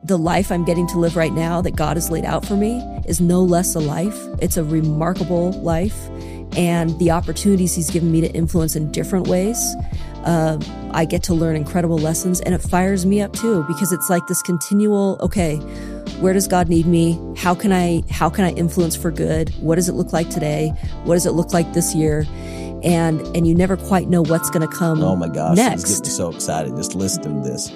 the life I'm getting to live right now that God has laid out for me is no less a life. It's a remarkable life. And the opportunities he's given me to influence in different ways, I get to learn incredible lessons, and it fires me up too, because it's like this continual, okay, where does God need me? How can I influence for good? What does it look like today? What does it look like this year? And you never quite know what's going to come. Oh my gosh, next. It's getting me so excited just listening to this.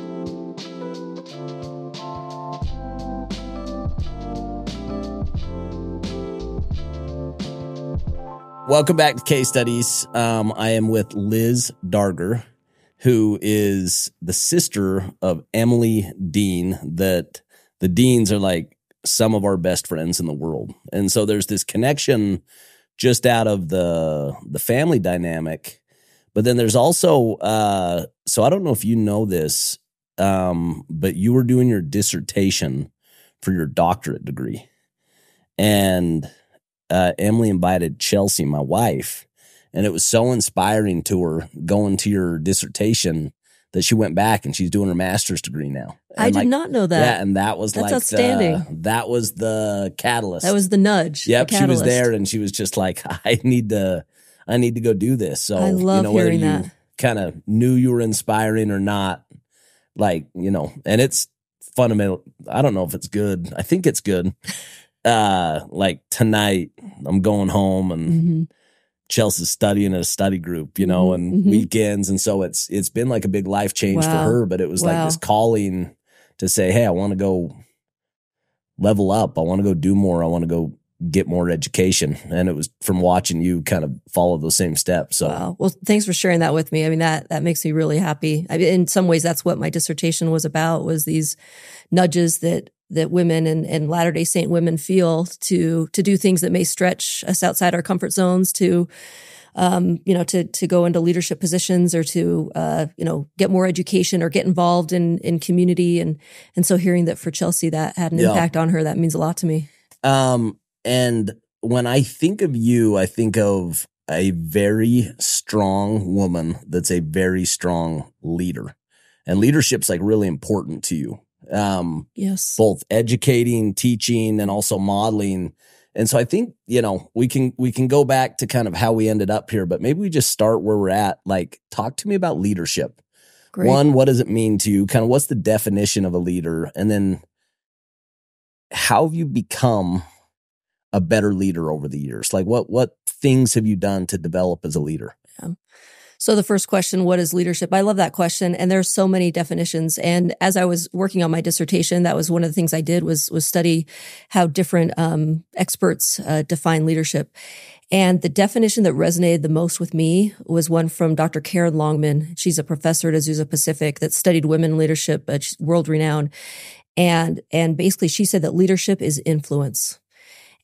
Welcome back to Case Studies. I am with Liz Darger, who is the sister of Emily Dean, that the Deans are like some of our best friends in the world. And so there's this connection just out of the family dynamic. But then there's also, so I don't know if you know this, but you were doing your dissertation for your doctorate degree. And Emily invited Chelsea, my wife, and it was so inspiring to her going to your dissertation that she went back and she's doing her master's degree now. And I did not know that. Yeah, and that's like outstanding. That was the catalyst. That was the nudge. Yep, the she was there and she was just like, I need to go do this. So I love hearing that. Kind of knew you were inspiring or not, like, and it's fundamental. I don't know if it's good. I think it's good. Like tonight I'm going home and Chelsea's studying at a study group, and weekends. And so it's been like a big life change for her, but it was like this calling to say, hey, I want to go level up. I want to go do more. I want to go get more education. And it was from watching you kind of follow those same steps. So, wow. Well, thanks for sharing that with me. I mean, that makes me really happy. I mean, in some ways, that's what my dissertation was about, was these nudges that women and Latter-day Saint women feel to do things that may stretch us outside our comfort zones, to go into leadership positions, or to get more education or get involved in community. And so hearing that for Chelsea that had an impact on her, that means a lot to me. And when I think of you, I think of a very strong woman that's a very strong leader. And leadership's like really important to you. Yes. Both educating, teaching, and also modeling. And so I think, we can go back to kind of how we ended up here, but maybe we just start where we're at. Like, talk to me about leadership. Great. One, what does it mean to you? Kind of what's the definition of a leader? And then how have you become a better leader over the years? Like what things have you done to develop as a leader? Yeah. So the first question, what is leadership? I love that question. And there's so many definitions. And as I was working on my dissertation, that was one of the things I did was study how different experts define leadership. And the definition that resonated the most with me was one from Dr. Karen Longman. She's a professor at Azusa Pacific that studied women leadership, she's world renowned. And basically she said that leadership is influence.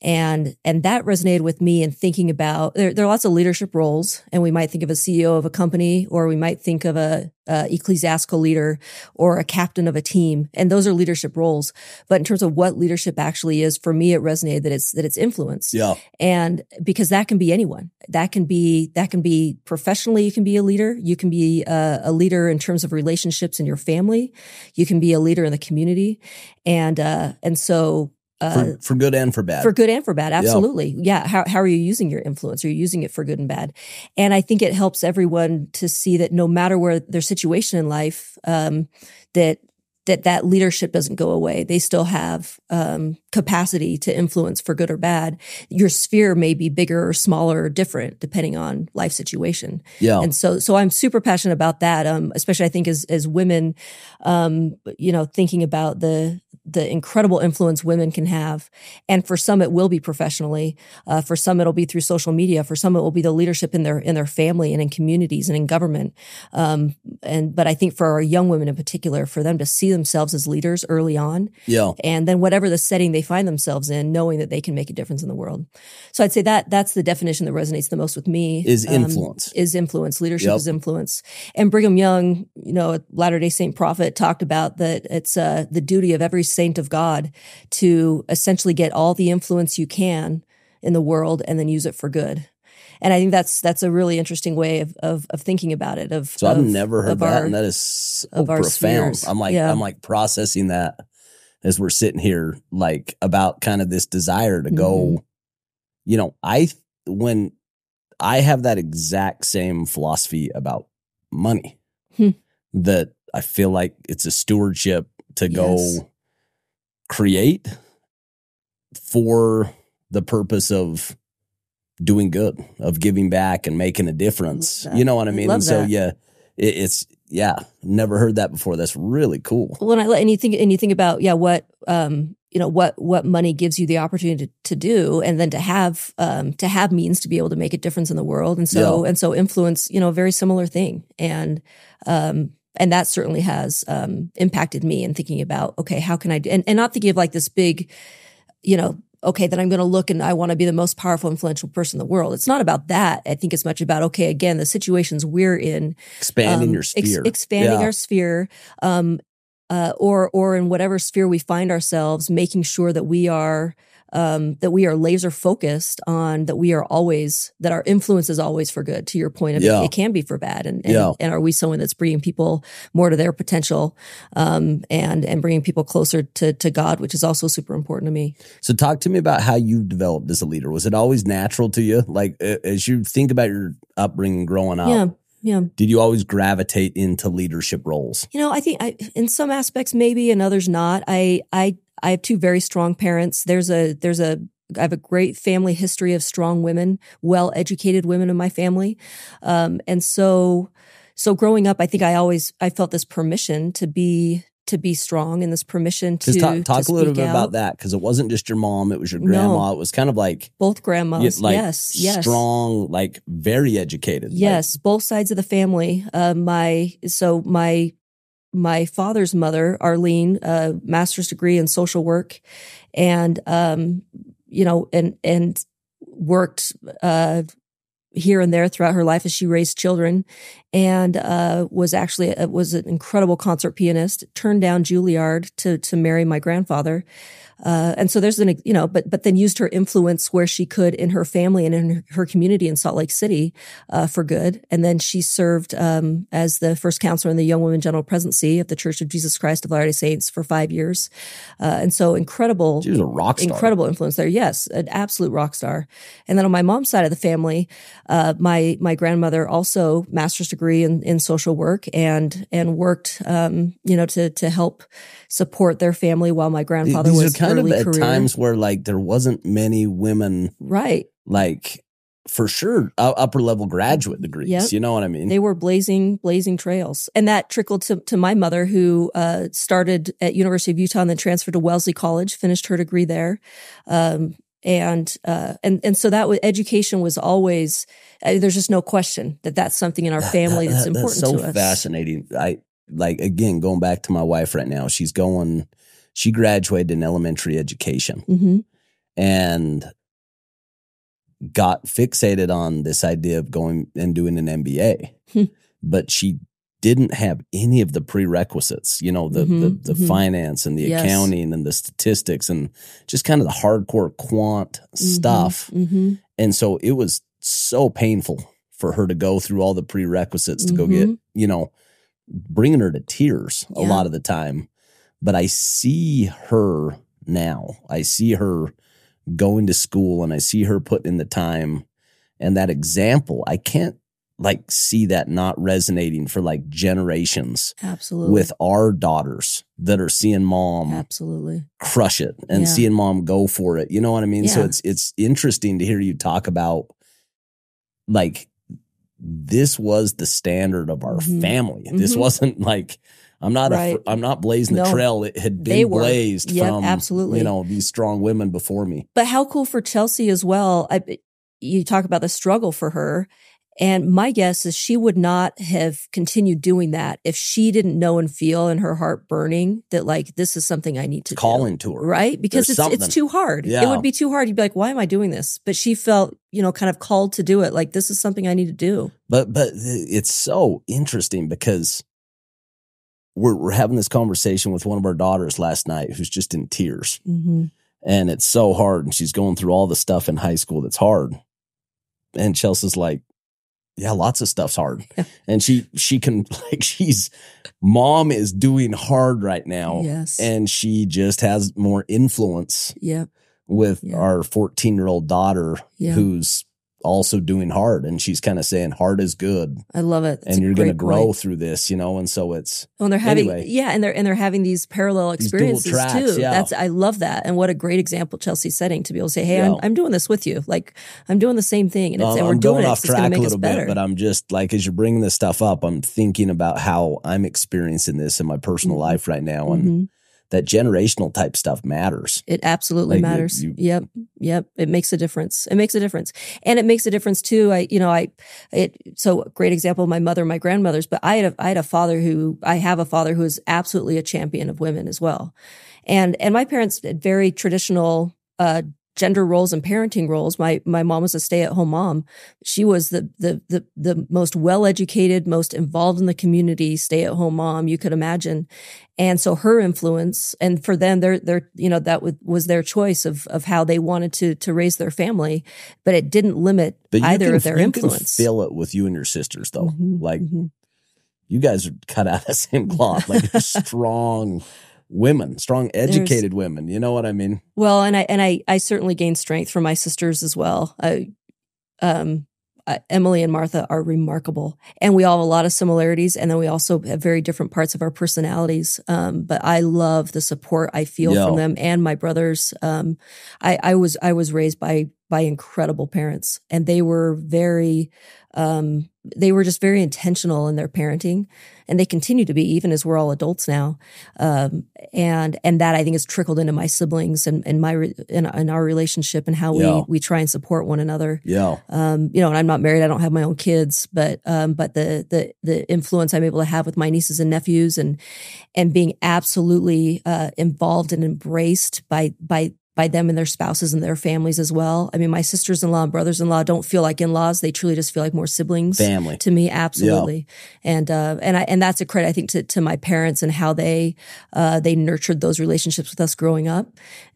And that resonated with me in thinking about, there are lots of leadership roles, and we might think of a CEO of a company, or we might think of a ecclesiastical leader or a captain of a team. And those are leadership roles. But in terms of what leadership actually is, for me, it resonated that it's influence. Yeah. And because that can be anyone. That can be professionally, you can be a leader. You can be a leader in terms of relationships in your family. You can be a leader in the community. And so, for good and for bad. For good and for bad, absolutely. Yeah. How are you using your influence? Are you using it for good and bad? And I think it helps everyone to see that no matter where their situation in life, that leadership doesn't go away. They still have capacity to influence for good or bad. Your sphere may be bigger or smaller or different depending on life situation. Yeah. And so I'm super passionate about that. Especially I think as women, thinking about the incredible influence women can have. And for some, it will be professionally. For some, it'll be through social media. For some, it will be the leadership in their family and in communities and in government. But I think for our young women in particular, for them to see themselves as leaders early on. Yeah. And then whatever the setting they find themselves in, knowing that they can make a difference in the world. So I'd say that's the definition that resonates the most with me. Is influence. Leadership is influence. And Brigham Young, a Latter-day Saint prophet, talked about that it's the duty of every saint of God to essentially get all the influence you can in the world and then use it for good. And I think that's a really interesting way of thinking about it. I've never heard that, and that is so profound. I'm like processing that as we're sitting here, like about kind of this desire to go, when I have that exact same philosophy about money, that I feel like it's a stewardship to go create for the purpose of doing good, of giving back and making a difference. You know what I mean? And so, it's never heard that before. That's really cool. Well, and you think about, what money gives you the opportunity to do, and then to have means to be able to make a difference in the world. And so influence, a very similar thing. And that certainly has impacted me in thinking about, okay, how can I do, and not thinking of like this big, okay, then I'm going to look and I want to be the most powerful, influential person in the world. It's not about that. I think it's much about, okay, again, the situations we're in. Expanding your sphere. Expanding our sphere, or in whatever sphere we find ourselves, making sure that we are laser focused on that our influence is always for good. To your point of it can be for bad, and are we someone that's bringing people more to their potential, and bringing people closer to God, which is also super important to me. So talk to me about how you developed as a leader. Was it always natural to you? Like as you think about your upbringing growing up, did you always gravitate into leadership roles? I think in some aspects maybe, and others not. I have two very strong parents. I have a great family history of strong women, well-educated women in my family. And so growing up, I think I felt this permission to be strong, and this permission to talk a little bit about that, because it wasn't just your mom, it was your grandma. No. It was kind of like both grandmas. Yes. Strong, like very educated. Yes. Both sides of the family. My father's mother, Arlene, master's degree in social work, and worked here and there throughout her life as she raised children, and was an incredible concert pianist. Turned down Juilliard to marry my grandfather. And so there's but then used her influence where she could in her family and in her community in Salt Lake City, for good. And then she served, as the first counselor in the Young Women General Presidency of the Church of Jesus Christ of Latter-day Saints for 5 years. And so incredible. She was a rock star. Incredible influence there. Yes. An absolute rock star. And then on my mom's side of the family, my grandmother also master's degree in social work, and worked, to help support their family while my grandfather was kind of at times where like there wasn't many women, right? Like for sure, upper level graduate degrees. Yep. You know what I mean? They were blazing trails, and that trickled to my mother, who started at University of Utah and then transferred to Wellesley College, finished her degree there, and so that education was always. There's just no question that's something in our family that's important to us. That's so fascinating. Again, going back to my wife right now, she graduated in elementary education, and got fixated on this idea of going and doing an MBA, but she didn't have any of the prerequisites, the finance and the accounting and the statistics and just kind of the hardcore quant stuff. And so it was so painful for her to go through all the prerequisites to go get, bringing her to tears a lot of the time. But I see her now. I see her going to school, and I see her putting in the time, and that example, I can't see that not resonating for generations. Absolutely. With our daughters that are seeing mom absolutely crush it and seeing mom go for it. You know what I mean? Yeah. So it's interesting to hear you talk about this was the standard of our family. This wasn't I'm not blazing the trail. It had been blazed from absolutely. These strong women before me. But how cool for Chelsea as well. You talk about the struggle for her. And my guess is she would not have continued doing that if she didn't know and feel in her heart burning that this is something I need to calling do. to her. Right? Because it's too hard. Yeah. It would be too hard. You'd be like, why am I doing this? But she felt, kind of called to do it. This is something I need to do. But it's so interesting because we're having this conversation with one of our daughters last night who's just in tears. And it's so hard. And she's going through all the stuff in high school that's hard. And Chelsea's like, yeah, lots of stuff's hard. And she can, like, mom is doing hard right now. Yes. And she just has more influence with our 14-year-old daughter who's also doing hard. And she's kind of saying hard is good. I love it. And you're going to grow through this, And so it's, and they're having, and they're having these parallel experiences these dual tracks, too. I love that. And what a great example Chelsea's setting to be able to say, hey, I'm doing this with you. Like, I'm doing the same thing. And, and we're doing it. It's going to make us better. But I'm just like, as you're bringing this stuff up, I'm thinking about how I'm experiencing this in my personal life right now. And that generational type stuff matters. It absolutely matters. Yep. It makes a difference. And it makes a difference too. So great example of my mother and my grandmothers, but I have a father who is absolutely a champion of women as well. And my parents had very traditional, gender roles and parenting roles. My mom was a stay-at-home mom. She was the most well-educated, most involved in the community stay-at-home mom you could imagine. And so her influence, and for them, that was their choice of how they wanted to raise their family, but it didn't limit either of their influence. You can feel it with you and your sisters, though. You guys are cut out of the same cloth. Like, you're strong women, strong, educated women. You know what I mean? Well, and I certainly gained strength from my sisters as well. Emily and Martha are remarkable, and we all have a lot of similarities, and then we also have very different parts of our personalities. But I love the support I feel from them and my brothers. I was raised by incredible parents, and they were just very intentional in their parenting, and they continue to be, even as we're all adults now. And that I think has trickled into my siblings and in our relationship and how we try and support one another. And I'm not married. I don't have my own kids, but the influence I'm able to have with my nieces and nephews and being absolutely involved and embraced by them and their spouses and their families as well. I mean, my sisters-in-law and brothers-in-law don't feel like in-laws. They truly just feel like more siblings. Family. To me, absolutely. And that's a credit, I think, to my parents and how they nurtured those relationships with us growing up,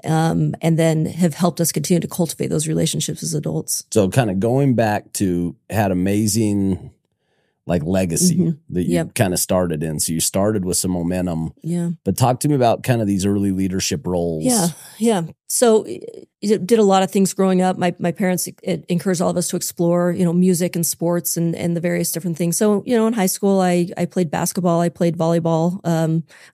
and then have helped us continue to cultivate those relationships as adults. So kind of going back to had amazing legacy that you kind of started in. So you started with some momentum. But talk to me about kind of these early leadership roles. So did a lot of things growing up. My parents encouraged all of us to explore, music and sports and the various different things. So, in high school, I played basketball, I played volleyball.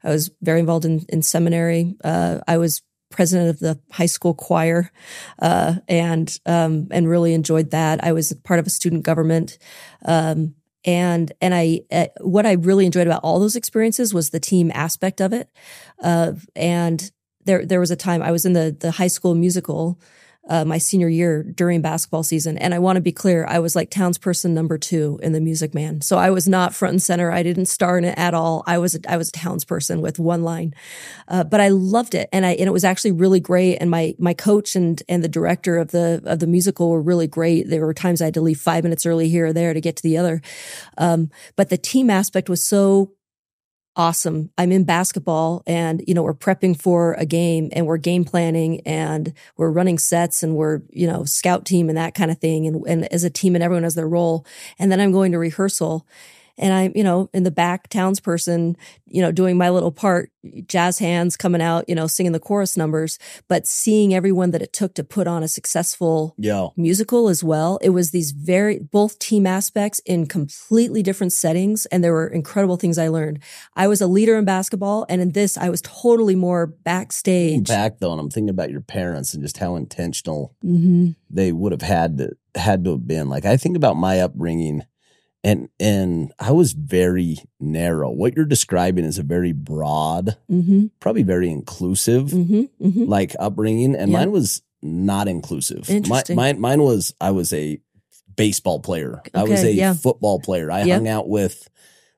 I was very involved in seminary. I was president of the high school choir, and really enjoyed that. I was part of a student government. And what I really enjoyed about all those experiences was the team aspect of it. And there was a time I was in the high school musical, my senior year during basketball season. And I want to be clear, I was like townsperson number 2 in the Music Man. So I was not front and center. I didn't star in it at all. I was a townsperson with one line. But I loved it. And it was actually really great. And my coach and the director of the musical were really great. There were times I had to leave 5 minutes early here or there to get to the other. But the team aspect was so awesome. I'm in basketball and, we're prepping for a game and we're game planning and we're running sets and we're, scout team and that kind of thing. And as a team and everyone has their role. And then I'm going to rehearsal and I'm, in the back townsperson, doing my little part, jazz hands coming out, singing the chorus numbers, but seeing everyone that it took to put on a successful musical as well. It was these both team aspects in completely different settings. And there were incredible things I learned. I was a leader in basketball. And in this, I was totally more backstage. Back though, and I'm thinking about your parents and just how intentional they would have had to have been. Like, I think about my upbringing. And I was very narrow. What you're describing is a very broad, probably very inclusive, upbringing. And mine was not inclusive. Mine was, I was a baseball player. I was a football player. I hung out with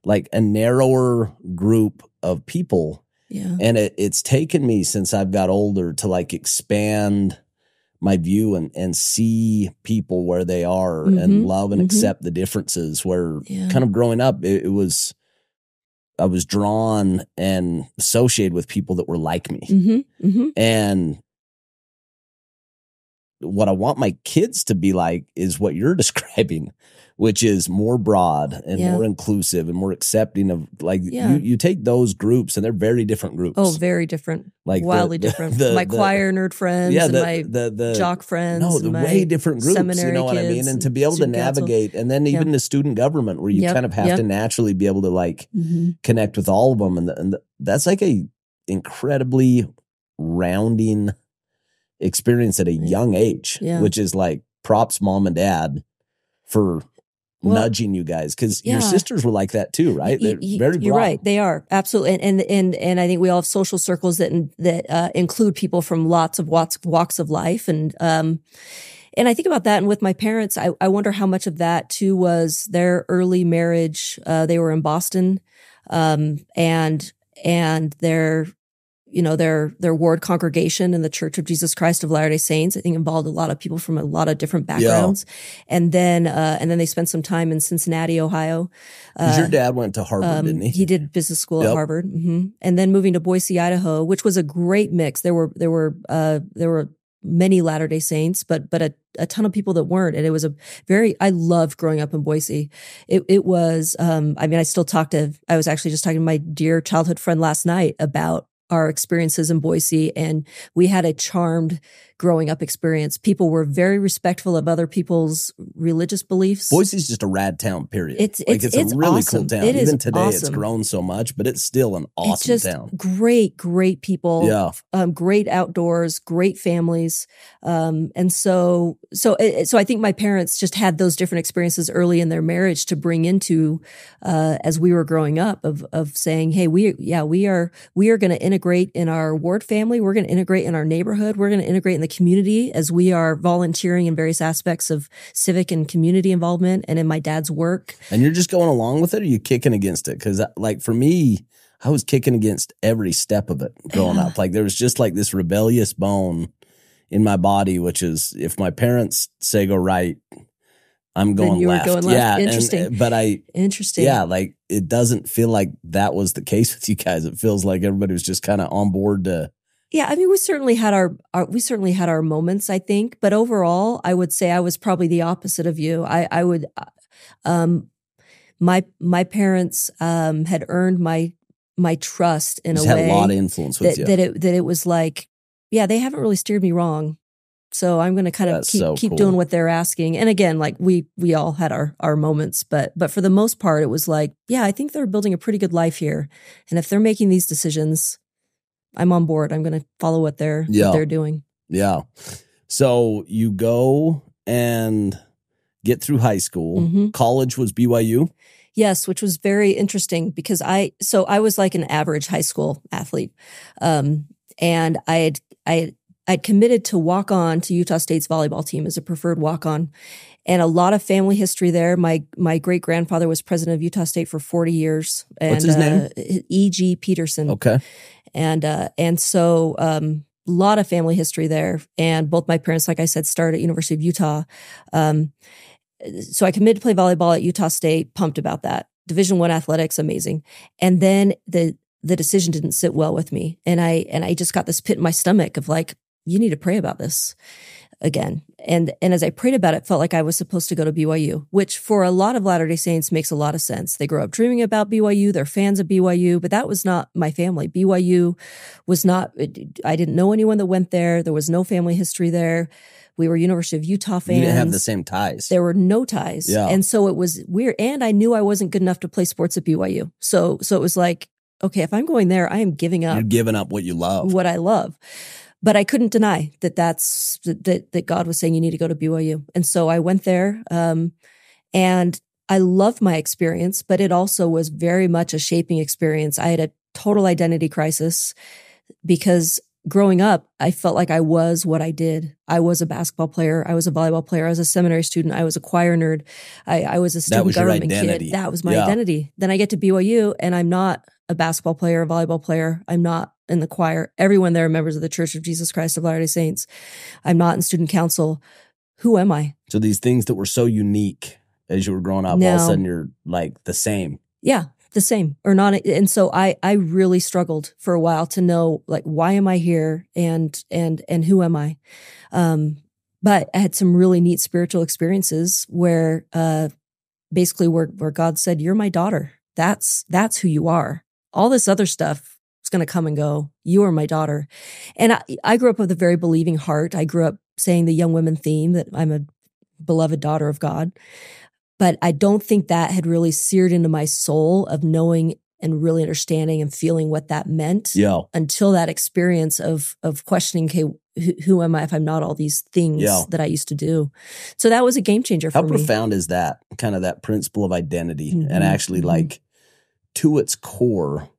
a narrower group of people. And it's taken me since I've got older to expand my view and see people where they are and love and accept the differences where kind of growing up, I was drawn and associated with people that were like me. And what I want my kids to be like is what you're describing, which is more broad and Yeah. more inclusive and more accepting of like Yeah. you take those groups and they're very different groups. Oh, very different. Like wildly different. My choir nerd friends and my jock friends. No, and the my way different groups, seminary you know what I mean? kids And to be able to student council. navigate, and then even the student government where you Yep, kind of have yep. to naturally be able to like connect with all of them. And that's like a incredibly rounding experience at a young age, which is like props mom and dad for nudging you guys, because your sisters were like that too, right? They're very broad. You're right. They are absolutely, and I think we all have social circles that include people from lots of walks of life, and I think about that. And with my parents, I wonder how much of that too was their early marriage. They were in Boston, and their ward congregation in the Church of Jesus Christ of Latter-day Saints, I think involved a lot of people from a lot of different backgrounds. Yeah. And then they spent some time in Cincinnati, Ohio. Because your dad went to Harvard, didn't he? He did business school at Harvard. And then moving to Boise, Idaho, which was a great mix. There were many Latter-day Saints, but a ton of people that weren't. And it was I loved growing up in Boise. It was, I still I was actually just talking to my dear childhood friend last night about our experiences in Boise, and we had a charmed growing up experience. People were very respectful of other people's religious beliefs. Boise's just a rad town, period. It's a really awesome. cool town. Even today, it's grown so much, but it's still an awesome town. Great people. Yeah. Great outdoors, great families. And so I think my parents just had those different experiences early in their marriage to bring into, as we were growing up, of saying, hey, we are going to integrate in our ward family. We're going to integrate in our neighborhood. We're going to integrate in the community as we are volunteering in various aspects of civic and community involvement and in my dad's work. And you're just going along with it, or you kicking against it? Because like for me, I was kicking against every step of it growing up. Like there was just like this rebellious bone in my body, which is if my parents say go right, I'm going then you left. Were going left. Yeah, Interesting. Interesting. Yeah, like it doesn't feel like that was the case with you guys. It feels like everybody was just kind of on board to. Yeah, I mean, we certainly had our moments, I think, but overall, I would say I was probably the opposite of you. My parents had earned my trust in a way. Had a lot of influence with you. That it was like, yeah, they haven't really steered me wrong. So I'm going to kind of keep doing what they're asking. And again, like we all had our moments, but for the most part, it was like, yeah, I think they're building a pretty good life here. And if they're making these decisions, I'm on board. I'm going to follow what they're doing. Yeah. So you go and get through high school. Mm-hmm. College was BYU? Yes, which was very interesting because I was like an average high school athlete. And I'd committed to walk on to Utah State's volleyball team as a preferred walk on, and a lot of family history there. My great grandfather was president of Utah State for 40 years. And, what's his name? E.G. Peterson. Okay. And so a lot of family history there. And both my parents, like I said, started at University of Utah. So I committed to play volleyball at Utah State. Pumped about that. Division I athletics, amazing. And then the decision didn't sit well with me, and I just got this pit in my stomach of like, you need to pray about this again. And as I prayed about it, felt like I was supposed to go to BYU, which for a lot of Latter-day Saints makes a lot of sense. They grow up dreaming about BYU. They're fans of BYU, but that was not my family. BYU was not, I didn't know anyone that went there. There was no family history there. We were University of Utah fans. You didn't have the same ties. There were no ties. Yeah. And so it was weird. And I knew I wasn't good enough to play sports at BYU. So it was like, okay, if I'm going there, I am giving up. You're giving up what you love. What I love. But I couldn't deny that God was saying you need to go to BYU. And so I went there, and I loved my experience, but it also was very much a shaping experience. I had a total identity crisis because growing up, I felt like I was what I did. I was a basketball player. I was a volleyball player. I was a seminary student. I was a choir nerd. I was a student government kid. That was my identity. Then I get to BYU and I'm not a basketball player, a volleyball player. I'm not in the choir. Everyone there are members of the Church of Jesus Christ of Latter-day Saints. I'm not in student council. Who am I? So these things that were so unique as you were growing up, all of a sudden you're like the same. Yeah, the same or not. And so I really struggled for a while to know, like, why am I here and who am I? But I had some really neat spiritual experiences where basically where God said, you're my daughter. That's who you are. All this other stuff is going to come and go. You are my daughter. And I grew up with a very believing heart. I grew up saying the young women theme, that I'm a beloved daughter of God. But I don't think that had really seared into my soul of knowing and really understanding and feeling what that meant until that experience of questioning, okay, who am I if I'm not all these things that I used to do? So that was a game changer for me. How profound is that, kind of that principle of identity, and actually like to its core,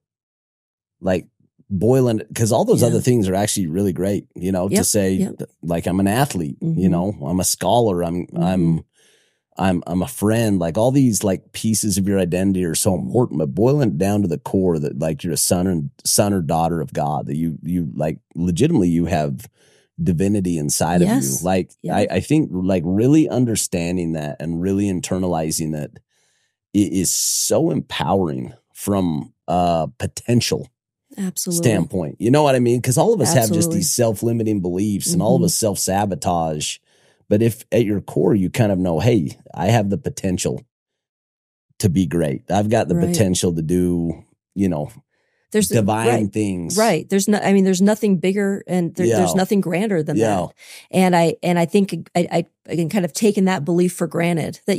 like boiling, because all those other things are actually really great, to say like I'm an athlete, I'm a scholar, I'm a friend, like all these like pieces of your identity are so important, but boiling it down to the core that like you're a son or daughter of God, that you like legitimately you have divinity inside of you. Like I think like really understanding that and really internalizing that it is so empowering from a potential standpoint. You know what I mean? Because all of us have just these self-limiting beliefs and all of us self-sabotage. But if at your core you kind of know, hey, I have the potential to be great. I've got the potential to do, there's divine things. Right. There's nothing bigger and there's nothing grander than that. And I think I can kind of taken that belief for granted that,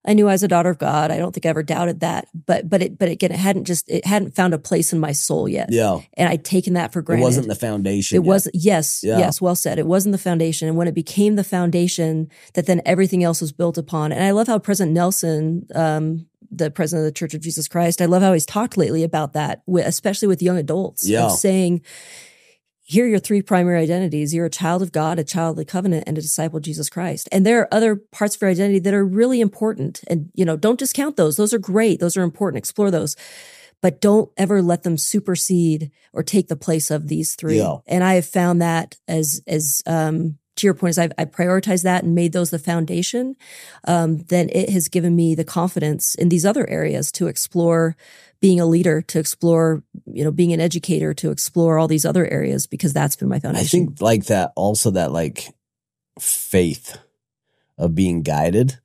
I knew I was a daughter of God. I don't think I ever doubted that, but again, it hadn't found a place in my soul yet. Yeah. And I'd taken that for granted. It wasn't the foundation. It wasn't. Yes. Well said. It wasn't the foundation. And when it became the foundation, that then everything else was built upon. And I love how President Nelson, the president of the Church of Jesus Christ, I love how he's talked lately about that, especially with young adults, of saying, here are your three primary identities. You're a child of God, a child of the covenant, and a disciple of Jesus Christ. And there are other parts of your identity that are really important. And, don't discount those. Those are great. Those are important. Explore those. But don't ever let them supersede or take the place of these three. Yeah. And I have found that as to your point, as I prioritized that and made those the foundation, then it has given me the confidence in these other areas to explore being a leader, to explore, being an educator, to explore all these other areas, because that's been my foundation. I think like that, also that like faith of being guided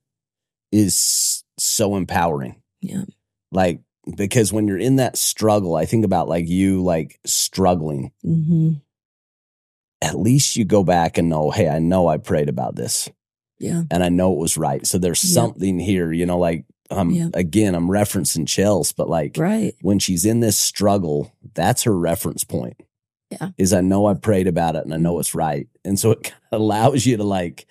is so empowering. Yeah. Like, because when you're in that struggle, I think about like you like struggling. Mm-hmm. At least you go back and know, hey, I know I prayed about this. Yeah. And I know it was right. So there's something here, like, again, I'm referencing Chelsea, but like when she's in this struggle, that's her reference point. Yeah. Is I know I prayed about it and I know it's right. And so it kind of allows you to like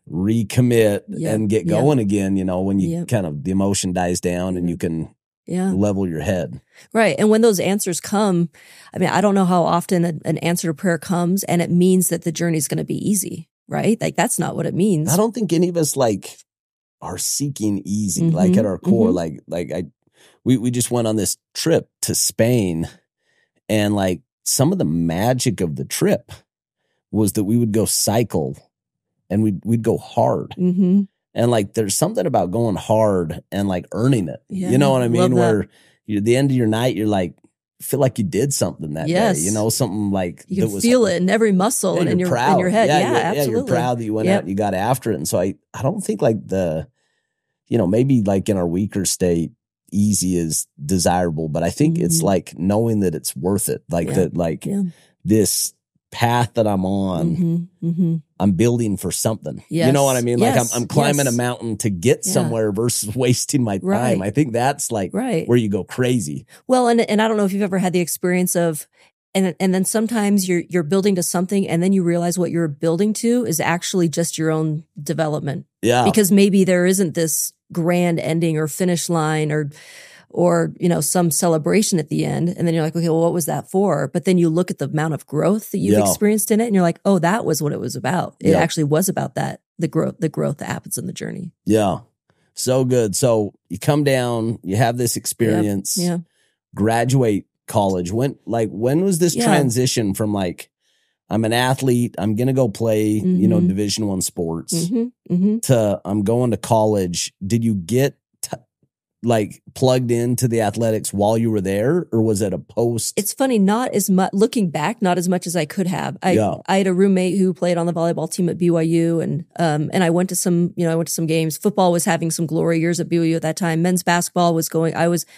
recommit and get going again, when you kind of, the emotion dies down and you can level your head. Right. And when those answers come, I don't know how often an answer to prayer comes and it means that the journey is going to be easy, right? Like that's not what it means. I don't think any of us like are seeking easy, like at our core. We just went on this trip to Spain, and like some of the magic of the trip was that we would go cycle and we'd go hard. Mm-hmm. And like, there's something about going hard and like earning it. Yeah, you know what I mean? Where at the end of your night, you're like, feel like you did something that day. Something like you can feel it in every muscle and in your head. Absolutely. You're proud that you went out and you got after it. And so I don't think like maybe like in our weaker state, easy is desirable, but I think it's like knowing that it's worth it. Like this path that I'm on, I'm building for something. Yes. You know what I mean? Like I'm climbing a mountain to get somewhere versus wasting my time. Right. I think that's like where you go crazy. Well, and I don't know if you've ever had the experience of, and then sometimes you're building to something and then you realize what you're building to is actually just your own development. Yeah. Because maybe there isn't this grand ending or finish line or some celebration at the end. And then you're like, okay, well, what was that for? But then you look at the amount of growth that you've experienced in it and you're like, oh, that was what it was about. It actually was about that, the growth that happens in the journey. Yeah. So good. So you come down, you have this experience, graduate college. When was this transition from like, I'm an athlete, I'm going to go play, Division I sports to I'm going to college. Did you get like plugged into the athletics while you were there, or was it a post? It's funny, not as much, looking back, not as much as I could have. I had a roommate who played on the volleyball team at BYU, and I went to some games. Football was having some glory years at BYU at that time. Men's basketball was going,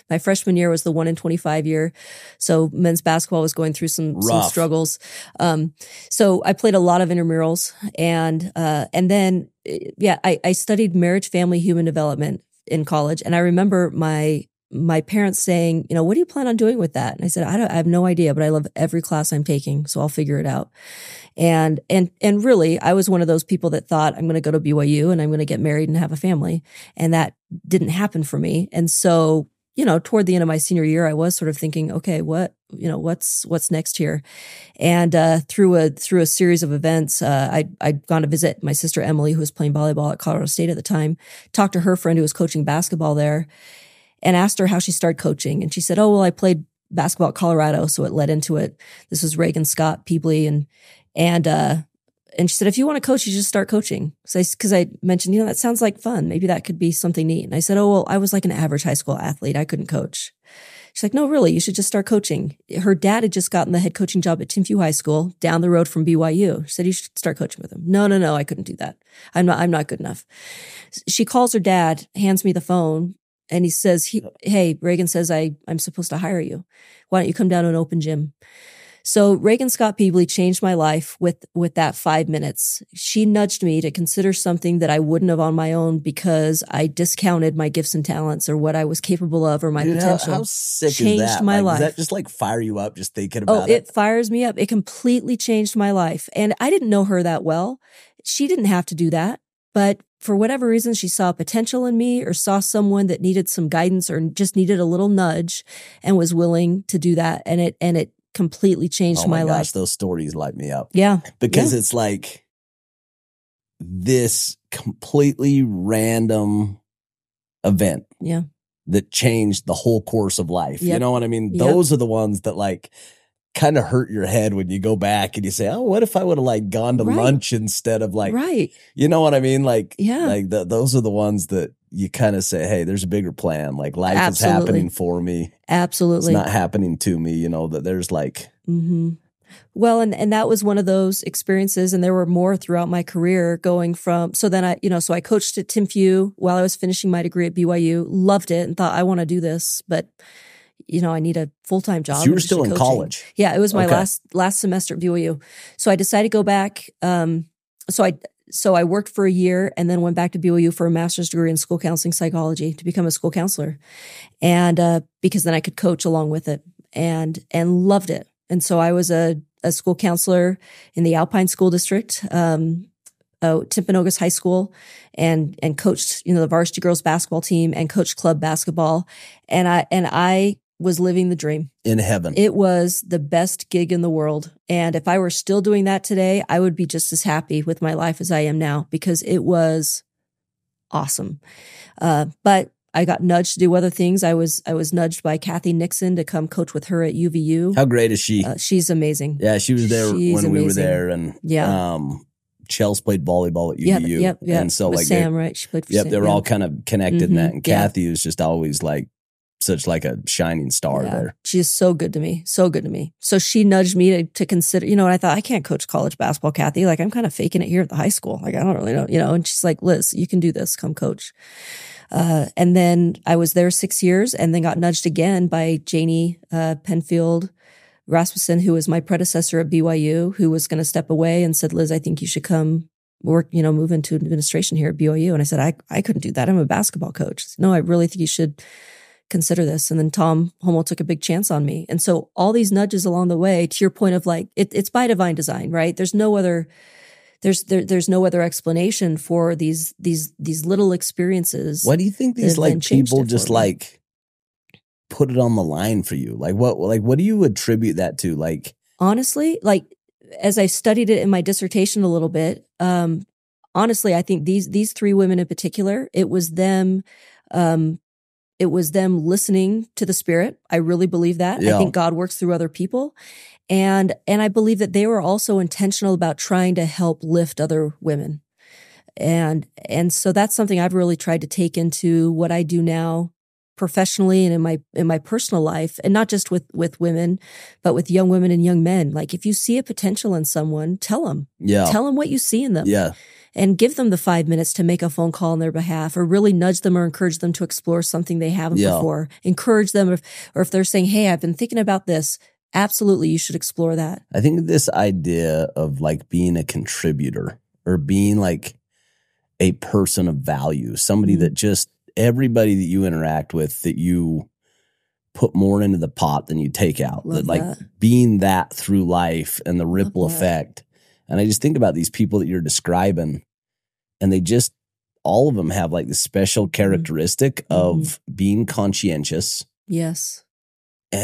my freshman year was the 1 in 25 year. So men's basketball was going through some struggles. So I played a lot of intramurals, and then, I studied marriage, family, human development in college. And I remember my parents saying, what do you plan on doing with that? And I said, I have no idea, but I love every class I'm taking, so I'll figure it out. And really, I was one of those people that thought, I'm going to go to BYU and I'm going to get married and have a family. And that didn't happen for me. And so, toward the end of my senior year, I was sort of thinking, okay, what's next here? And through a series of events, I'd gone to visit my sister Emily, who was playing volleyball at Colorado State at the time, talked to her friend who was coaching basketball there, and asked her how she started coaching. And she said, oh, well, I played basketball at Colorado, so it led into it. This was Reagan Scott Peebley, and she said, if you want to coach, you just start coaching. So because I mentioned, that sounds like fun. Maybe that could be something neat. And I said, oh, well, I was like an average high school athlete. I couldn't coach. She's like, no, really, you should just start coaching. Her dad had just gotten the head coaching job at Timpview High School down the road from BYU. She said, you should start coaching with him. No, I couldn't do that. I'm not good enough. She calls her dad, hands me the phone, and he says, hey, Reagan says I'm supposed to hire you. Why don't you come down to an open gym? So Reagan Scott Peebley changed my life with that 5 minutes. She nudged me to consider something that I wouldn't have on my own because I discounted my gifts and talents or what I was capable of or my potential. How sick changed is that? My life. Does that just like fire you up just thinking about it? Oh, it fires me up. It completely changed my life. And I didn't know her that well. She didn't have to do that. But for whatever reason, she saw potential in me or saw someone that needed some guidance or just needed a little nudge and was willing to do that. And it completely changed my life. Those stories light me up. Yeah. Because it's like this completely random event. Yeah. That changed the whole course of life. Yep. You know what I mean? Yep. Those are the ones that like kind of hurt your head when you go back and you say, oh, what if I would have like gone to lunch instead of like, you know what I mean? Like, those are the ones that you kind of say, hey, there's a bigger plan. Like life is happening for me. Absolutely. It's not happening to me, that there's like. Mm-hmm. Well, and that was one of those experiences. And there were more throughout my career going from, so then I coached at Timpview while I was finishing my degree at BYU, loved it and thought I want to do this, but I need a full-time job. So you were still in college? Yeah, it was my last semester at BYU. So I decided to go back. So I worked for a year and then went back to BYU for a master's degree in school counseling psychology to become a school counselor. And because then I could coach along with it and loved it. And so I was a school counselor in the Alpine School District, Timpanogos High School, and coached, the varsity girls basketball team and coached club basketball. And I was living the dream. In heaven. It was the best gig in the world. And if I were still doing that today, I would be just as happy with my life as I am now because it was awesome. But I got nudged to do other things. I was nudged by Kathy Nixon to come coach with her at UVU. How great is she? She's amazing. Yeah, she was there when we were there. And Chels played volleyball at UVU. Yep. And so with like Sam, right? She played for Sam. They were all kind of connected in that. And Kathy was just always like such like a shining star there. She is so good to me. So good to me. So she nudged me to consider, and I thought, I can't coach college basketball, Kathy. Like I'm kind of faking it here at the high school. Like I don't really know, and she's like, Liz, you can do this. Come coach. And then I was there 6 years and then got nudged again by Janie Penfield Rasmussen, who was my predecessor at BYU, who was going to step away and said, Liz, I think you should come work, move into administration here at BYU. And I said, I couldn't do that. I'm a basketball coach. Said, no, I really think you should consider this. And then Tom Hummel took a big chance on me. And so all these nudges along the way, to your point of like, it's by divine design, right? There's no other explanation for these little experiences. Why do you think these like people just like put it on the line for you? Like what do you attribute that to? Like honestly, like as I studied it in my dissertation a little bit, honestly, I think these three women in particular, it was them listening to the Spirit. I really believe that. Yeah. I think God works through other people. And I believe that they were also intentional about trying to help lift other women. And so that's something I've really tried to take into what I do now professionally and in my personal life, and not just with women, but with young women and young men. Like, if you see a potential in someone, tell them. Yeah. Tell them what you see in them. Yeah. And give them the 5 minutes to make a phone call on their behalf, or really nudge them or encourage them to explore something they haven't before. Encourage them, or if they're saying, hey, I've been thinking about this, absolutely, you should explore that. I think this idea of like being a contributor or being like a person of value, somebody that just everybody that you interact with, that you put more into the pot than you take out, like being that through life and the ripple effect. And I just think about these people that you're describing, and they just, all of them have like this special characteristic of being conscientious. Yes.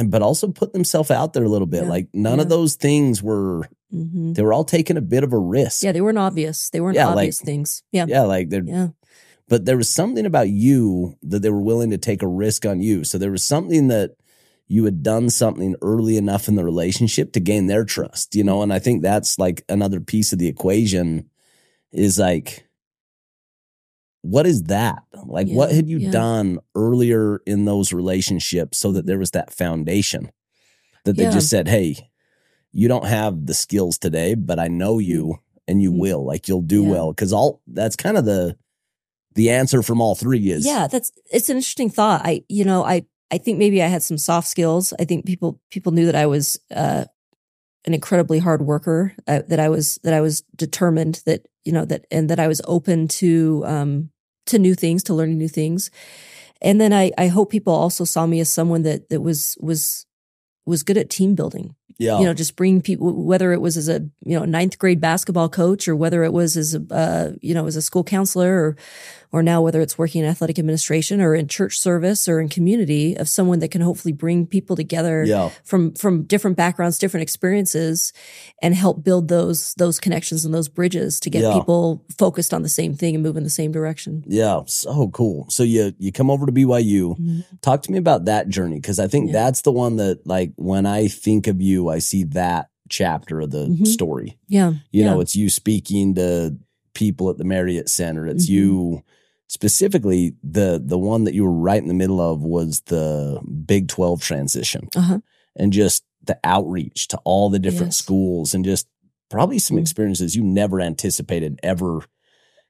But also put themselves out there a little bit. Like none of those things were, they were all taking a bit of a risk. Yeah, they weren't obvious. They weren't obvious things. Yeah. Yeah, like they're, but there was something about you that they were willing to take a risk on you. So there was something that you had done something early enough in the relationship to gain their trust, you know? And I think that's like another piece of the equation is like, what is that? Like, what had you done earlier in those relationships so that there was that foundation that they just said, hey, you don't have the skills today, but I know you and you will, like you'll do well. Cause that's kind of the answer from all three is. Yeah. It's an interesting thought. I think maybe I had some soft skills. I think people knew that I was, an incredibly hard worker, that I was determined, that, and that I was open to new things, to learning new things. And then I hope people also saw me as someone that was good at team building. Yeah. Just bring people, whether it was as a, ninth grade basketball coach, or whether it was as a school counselor, or now whether it's working in athletic administration or in church service or in community, of someone that can hopefully bring people together from different backgrounds, different experiences, and help build those connections and those bridges to get people focused on the same thing and move in the same direction. Yeah. So cool. So you come over to BYU. Talk to me about that journey. Cause I think that's the one that, like, when I think of you, I see that chapter of the story. Yeah. You know, it's you speaking to people at the Marriott Center. It's you specifically, the one that you were right in the middle of was the Big 12 transition, and just the outreach to all the different schools, and just probably some experiences you never anticipated ever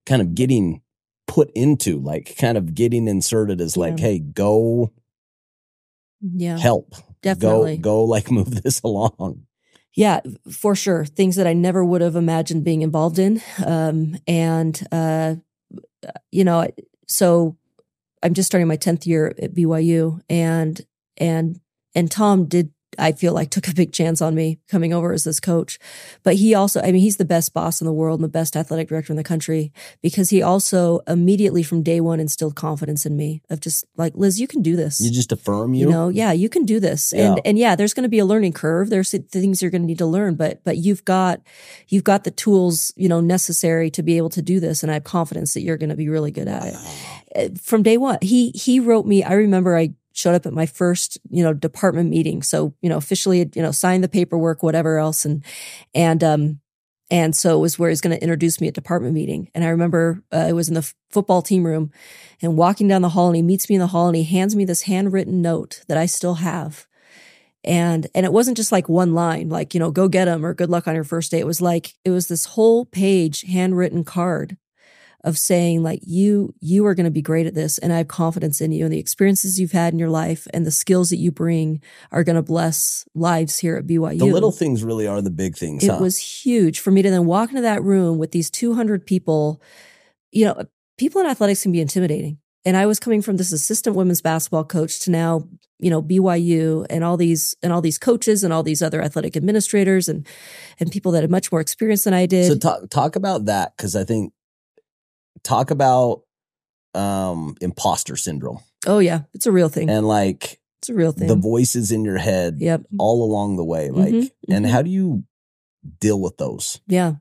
kind of getting put into, like kind of getting inserted as like, hey, go help. Definitely. Go like move this along. Yeah, for sure. Things that I never would have imagined being involved in. So I'm just starting my 10th year at BYU, and Tom did, I feel like, took a big chance on me coming over as this coach. But he also, he's the best boss in the world and the best athletic director in the country, because he also immediately from day one instilled confidence in me of just like, Liz, you can do this. You just affirm you. You can do this. And there's going to be a learning curve. There's things you're going to need to learn, but you've got the tools, necessary to be able to do this. And I have confidence that you're going to be really good at it. From day one, he wrote me, I remember I showed up at my first, department meeting. So, officially, signed the paperwork, whatever else. And so it was where he's going to introduce me at department meeting. And I remember it was in the football team room, and walking down the hall, and he meets me in the hall, and he hands me this handwritten note that I still have. And it wasn't just like one line, like, go get him or good luck on your first day. It was this whole page handwritten card of saying, like, you are going to be great at this, and I have confidence in you, and the experiences you've had in your life and the skills that you bring are going to bless lives here at BYU. The little things really are the big things. It was huge for me to then walk into that room with these 200 people. People in athletics can be intimidating. And I was coming from this assistant women's basketball coach to now, BYU, and all these coaches and all these other athletic administrators and people that had much more experience than I did. So talk about that, because I think, talk about imposter syndrome. Oh yeah, it's a real thing. And like, it's a real thing. The voices in your head all along the way. Like, and how do you deal with those? Yeah.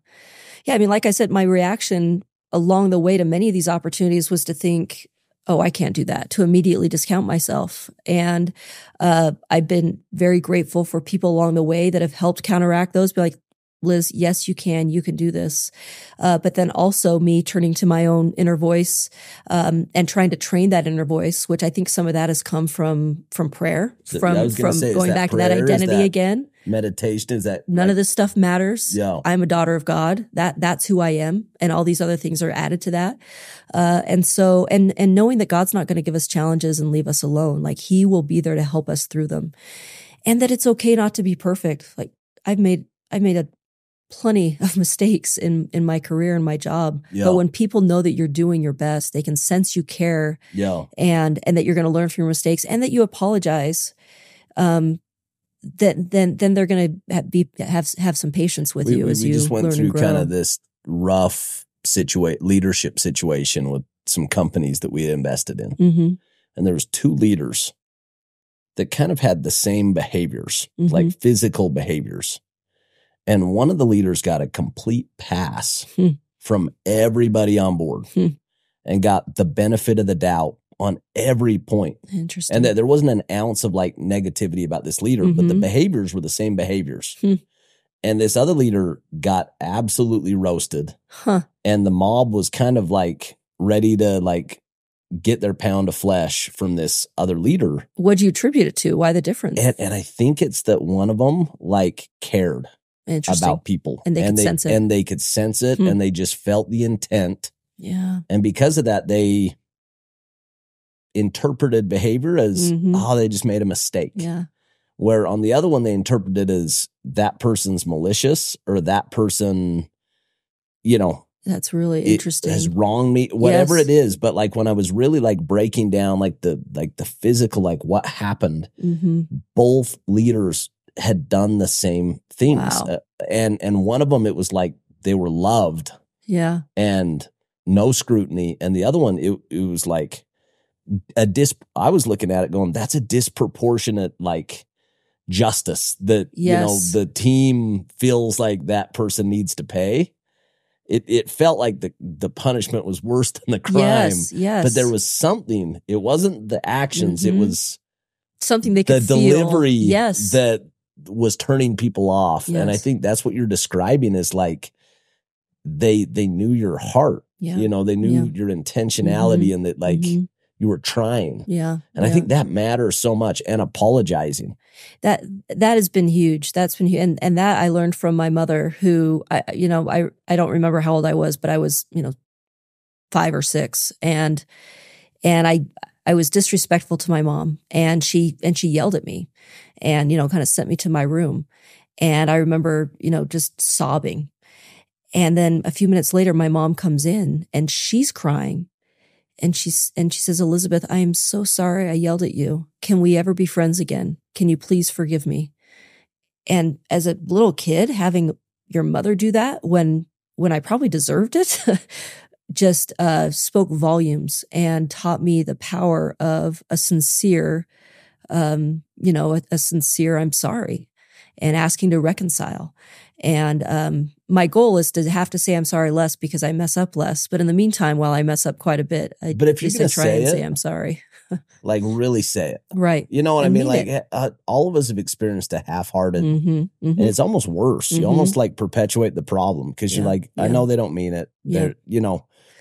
Like I said, my reaction along the way to many of these opportunities was to think, oh, I can't do that, to immediately discount myself. And I've been very grateful for people along the way that have helped counteract those. Be like, Liz, yes, you can do this. But then also me turning to my own inner voice, and trying to train that inner voice, which I think some of that has come from prayer, from going back to that identity again. Meditation, is that none of this stuff matters. Yeah. I'm a daughter of God. That's who I am. And all these other things are added to that. And knowing that God's not going to give us challenges and leave us alone. Like he will be there to help us through them. And that it's okay not to be perfect. Like I've made plenty of mistakes in my career and my job. Yeah. But when people know that you're doing your best, they can sense you care. Yeah. And that you're going to learn from your mistakes and that you apologize. Then they're going to have some patience with you as you just went learn through and grow. kind of this rough leadership situation with some companies that we had invested in. Mm-hmm. And there was 2 leaders that kind of had the same behaviors, Mm-hmm. like physical behaviors. And one of the leaders got a complete pass from everybody on board and got the benefit of the doubt on every point. Interesting. And that there wasn't an ounce of like negativity about this leader, but the behaviors were the same behaviors. And this other leader got absolutely roasted. And the mob was kind of like ready to like get their pound of flesh from this other leader. What'd you attribute it to? Why the difference? And I think it's that one of them like cared about people. And they could sense it. And they could sense it and they just felt the intent. Yeah. And because of that, they interpreted behavior as, they just made a mistake. Yeah. Where on the other one, they interpreted as that person's malicious or that person, that's really interesting. Has wronged me, whatever it is. But like when I was really like breaking down like the physical, like what happened, both leaders had done the same things. Wow. And one of them, it was like they were loved. Yeah. And no scrutiny. And the other one, it was like I was looking at it going, that's a disproportionate like justice that, the team feels like that person needs to pay. It felt like the punishment was worse than the crime. Yes. But there was something. It wasn't the actions. It was something they could the feel. delivery Yes. that was turning people off. Yes. And I think that's what you're describing is like they knew your heart. Yeah. They knew your intentionality and that like you were trying. Yeah. And I think that matters so much, and apologizing. That has been huge. That's been huge. And that I learned from my mother who, I don't remember how old I was, but I was, 5 or 6. And I was disrespectful to my mom and she yelled at me and, kind of sent me to my room. And I remember, just sobbing. And then a few minutes later, my mom comes in and she's crying. And she says, Elizabeth, I am so sorry I yelled at you. Can we ever be friends again? Can you please forgive me? And as a little kid, having your mother do that when I probably deserved it, just spoke volumes and taught me the power of a sincere, a sincere I'm sorry and asking to reconcile. And my goal is to have to say I'm sorry less because I mess up less. But in the meantime, while I mess up quite a bit, I just try and say I'm sorry. Like really say it. Right. You know what I mean? Like all of us have experienced a half-hearted and it's almost worse. You almost like perpetuate the problem because you're like, I know they don't mean it. They're,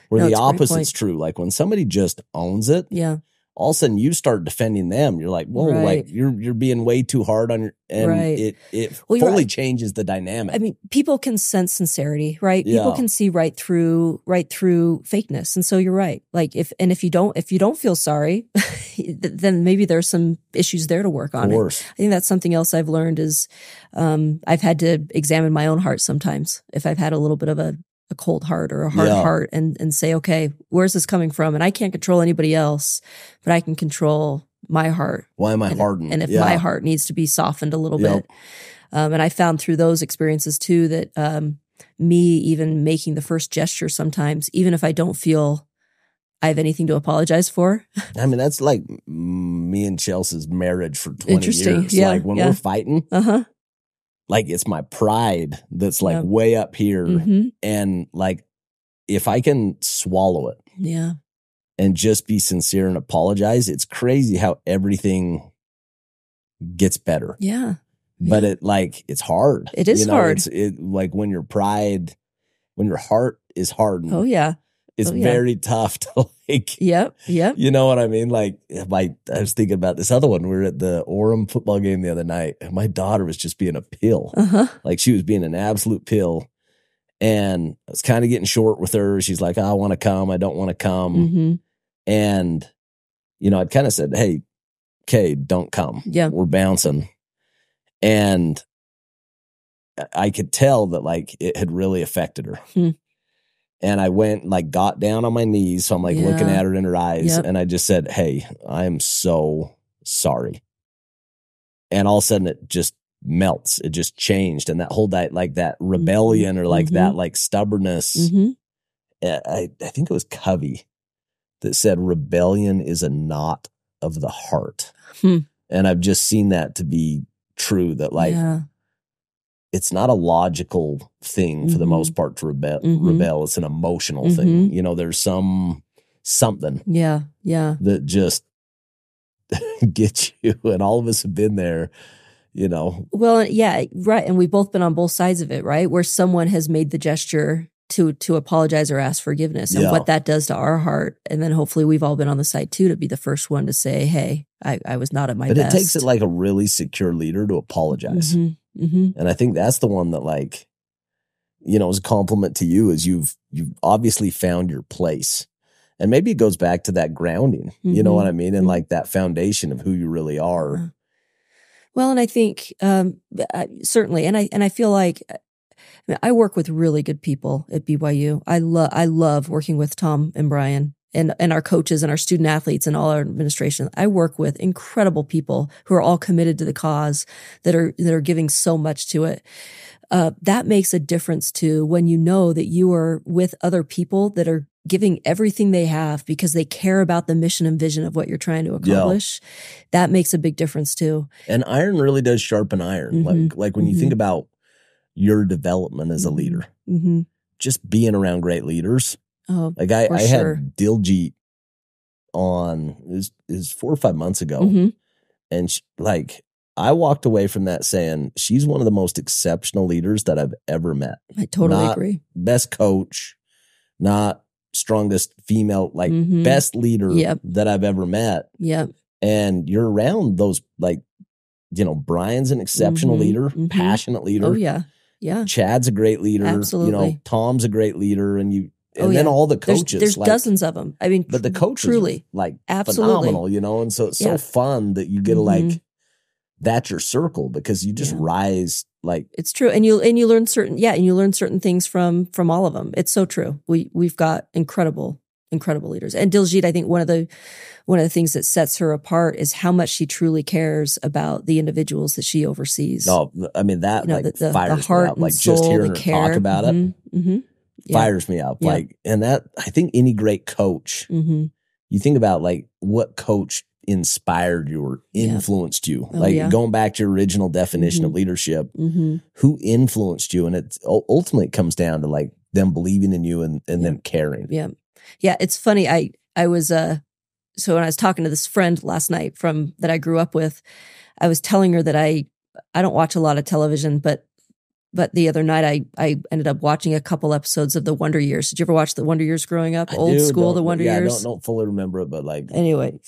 where the opposite's true. Like when somebody just owns it. Yeah. All of a sudden you start defending them. You're like, whoa, like you're being way too hard on your, and it fully changes the dynamic. I mean, people can sense sincerity, right? Yeah. People can see right through fakeness. And so you're right. Like if you don't feel sorry, then maybe there's some issues there to work on. Of course. I think that's something else I've learned is, I've had to examine my own heart sometimes. If I've had a little bit of a cold heart or a hard heart and say, okay, where's this coming from? And I can't control anybody else, but I can control my heart. Why am I hardened? And if my heart needs to be softened a little bit. And I found through those experiences too, that me even making the first gesture sometimes, even if I don't feel I have anything to apologize for. I mean, that's like me and Chelsea's marriage for 20 years. Yeah, like when we're fighting, like it's my pride that's like way up here. And like, if I can swallow it and just be sincere and apologize, it's crazy how everything gets better. Yeah. but it's hard. It is hard. It's like when your heart is hardened. Oh yeah. It's very tough to Yep. You know what I mean? I was thinking about this other one. We were at the Orem football game the other night, and my daughter was just being a pill. Like she was being an absolute pill. And I was kind of getting short with her. She's like, I want to come. I don't want to come. And, I'd kind of said, hey, okay, don't come. Yeah. We're bouncing. And I could tell that it had really affected her. And I went got down on my knees. So I'm looking at her in her eyes. And I just said, hey, I am so sorry. And all of a sudden it just melts. It just changed. And that whole that rebellion or that stubbornness. I think it was Covey that said rebellion is a knot of the heart. And I've just seen that to be true, that it's not a logical thing for the most part to rebel. It's an emotional thing. There's something that just gets you, and all of us have been there, Well, yeah, right. And we've both been on both sides of it, right? Where someone has made the gesture to apologize or ask forgiveness, and what that does to our heart. And then hopefully we've all been on the side too, to be the first one to say, hey, I was not at my best. But it takes it a really secure leader to apologize. And I think that's the one that as a compliment to you, is you've obviously found your place. And maybe it goes back to that grounding, you know what I mean? And that foundation of who you really are. Well, and I think certainly, and I feel like I work with really good people at BYU. I love working with Tom and Brian and our coaches and our student athletes and all our administration. I work with incredible people who are all committed to the cause, that are giving so much to it. That makes a difference too, when you know that you are with other people that are giving everything they have because they care about the mission and vision of what you're trying to accomplish. That makes a big difference too. And iron really does sharpen iron. Like when you think about your development as a leader, just being around great leaders. Oh, I had Diljit on, it was 4 or 5 months ago. And I walked away from that saying, she's one of the most exceptional leaders that I've ever met. I totally agree. Best coach, not strongest female, best leader that I've ever met. Yep. And you're around those, Brian's an exceptional leader, passionate leader. Oh yeah. Yeah. Chad's a great leader. Absolutely. Tom's a great leader. And then all the coaches. There's dozens of them. I mean, but the coaches truly, are phenomenal, and so it's so fun that you get to that's your circle, because you just rise it's true. And you learn certain things from all of them. It's so true. We've got incredible leaders. And Diljit, I think one of the things that sets her apart is how much she truly cares about the individuals that she oversees. Oh, I mean, that the fires heart me up. and soul, Just hearing her the care. talk about it fires me up. And that, I think any great coach, you think about what coach inspired you or influenced you, going back to your original definition of leadership, who influenced you. And it ultimately comes down to them believing in you and them caring. Yeah. It's funny. I was, so when I was talking to this friend last night that I grew up with, I was telling her that I don't watch a lot of television, but the other night I ended up watching a couple episodes of The Wonder Years. Did you ever watch The Wonder Years growing up? The Wonder Years? I don't fully remember it, but Anyway,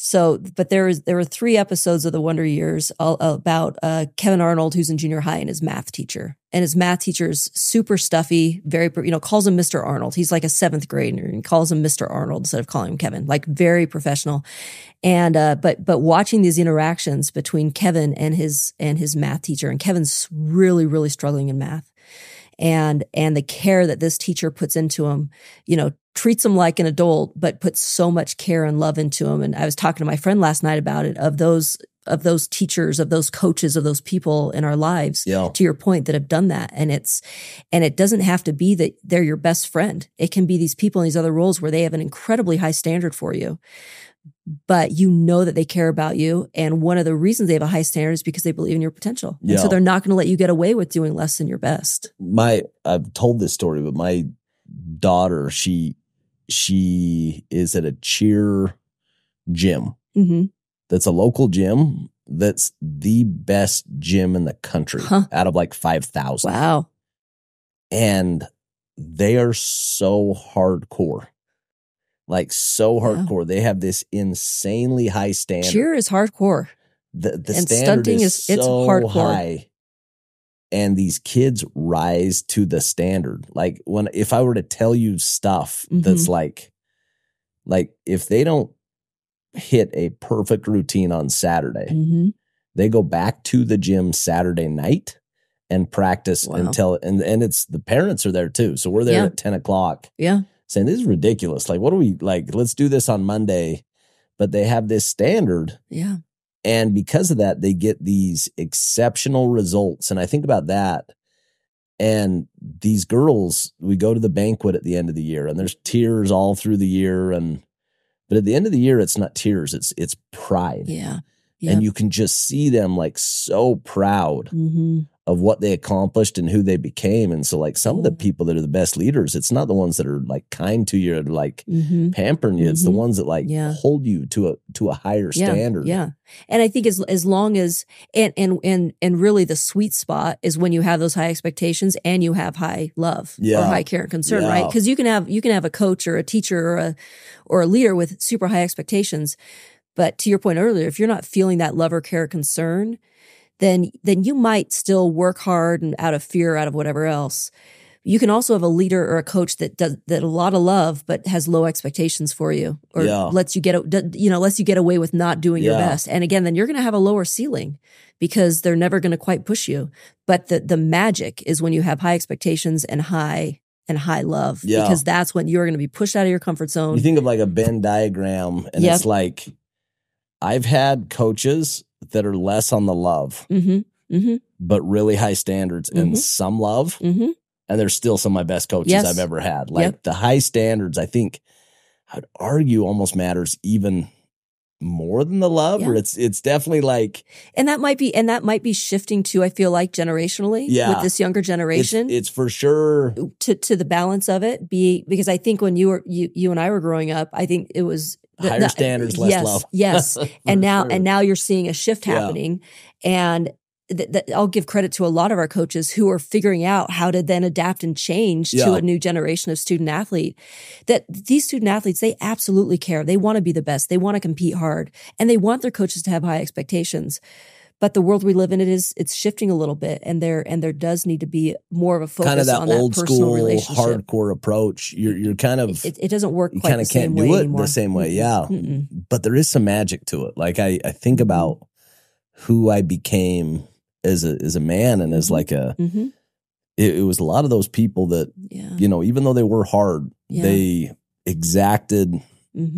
but there were 3 episodes of The Wonder Years about Kevin Arnold, who's in junior high, and his math teacher. And his math teacher's super stuffy, very, calls him Mr. Arnold. He's like a 7th grader and calls him Mr. Arnold instead of calling him Kevin, very professional. And, but watching these interactions between Kevin and his math teacher, and Kevin's really, really struggling in math, and the care that this teacher puts into him, treats him like an adult, but puts so much care and love into him. And I was talking to my friend last night about it, of those teachers, of those coaches, of those people in our lives, to your point, that have done that. And it doesn't have to be that they're your best friend. It can be these people in these other roles where they have an incredibly high standard for you, but that they care about you. And one of the reasons they have a high standard is because they believe in your potential. And so they're not going to let you get away with doing less than your best. I've told this story, but my daughter, she is at a cheer gym. That's a local gym. that's the best gym in the country out of like 5,000. Wow. And they are so hardcore. Like so hardcore. They have this insanely high standard. Cheer is hardcore. The and standard stunting is so it's hardcore. high. And these kids rise to the standard. Like if I were to tell you stuff that's like if they don't hit a perfect routine on Saturday, they go back to the gym Saturday night and practice until, and it's the parents are there too. So we're there at 10 o'clock. Yeah. Saying this is ridiculous. Like, what do we like? Let's do this on Monday. But they have this standard. Yeah. And because of that, they get these exceptional results. And I think about that. And these girls, we go to the banquet at the end of the year and there's tears all through the year. But at the end of the year, it's not tears, it's pride. Yeah. And you can just see them like so proud of what they accomplished and who they became. And so like some of the people that are the best leaders, it's not the ones that are like kind to you or like pampering you. It's the ones that like hold you to a higher standard. Yeah. And I think as long as, and really the sweet spot is when you have those high expectations and you have high love or high care and concern, right? Because you can have a coach or a teacher or a leader with super high expectations. But to your point earlier, if you're not feeling that love or care or concern, then you might still work hard and out of fear, out of whatever else. You can also have a leader or a coach that does that a lot of love, but has low expectations for you, or lets you get away with not doing your best. And again, then you're going to have a lower ceiling because they're never going to quite push you. But the magic is when you have high expectations and high love, because that's when you're going to be pushed out of your comfort zone. You think of like a Venn diagram, and it's like I've had coaches that are less on the love, but really high standards and some love. And they're still some of my best coaches I've ever had. Like the high standards, I think I'd argue almost matters even more than the love, or it's definitely like, and that might be shifting too. I feel like generationally with this younger generation, it's for sure to the balance of it. Because I think when you and I were growing up, I think it was higher standards, less love. Yes. And now you're seeing a shift happening. And I'll give credit to a lot of our coaches who are figuring out how to then adapt and change to a new generation of student athlete. That these student athletes, they absolutely care. They want to be the best. They want to compete hard, and they want their coaches to have high expectations. But the world we live in, it's shifting a little bit, and there does need to be more of a focus kind of that on old that personal school relationship. hardcore approach. You're kind of it doesn't work. You quite kind of can't do it anymore. the same way, But there is some magic to it. Like I think about who I became as a man and as like it was a lot of those people that even though they were hard, they exacted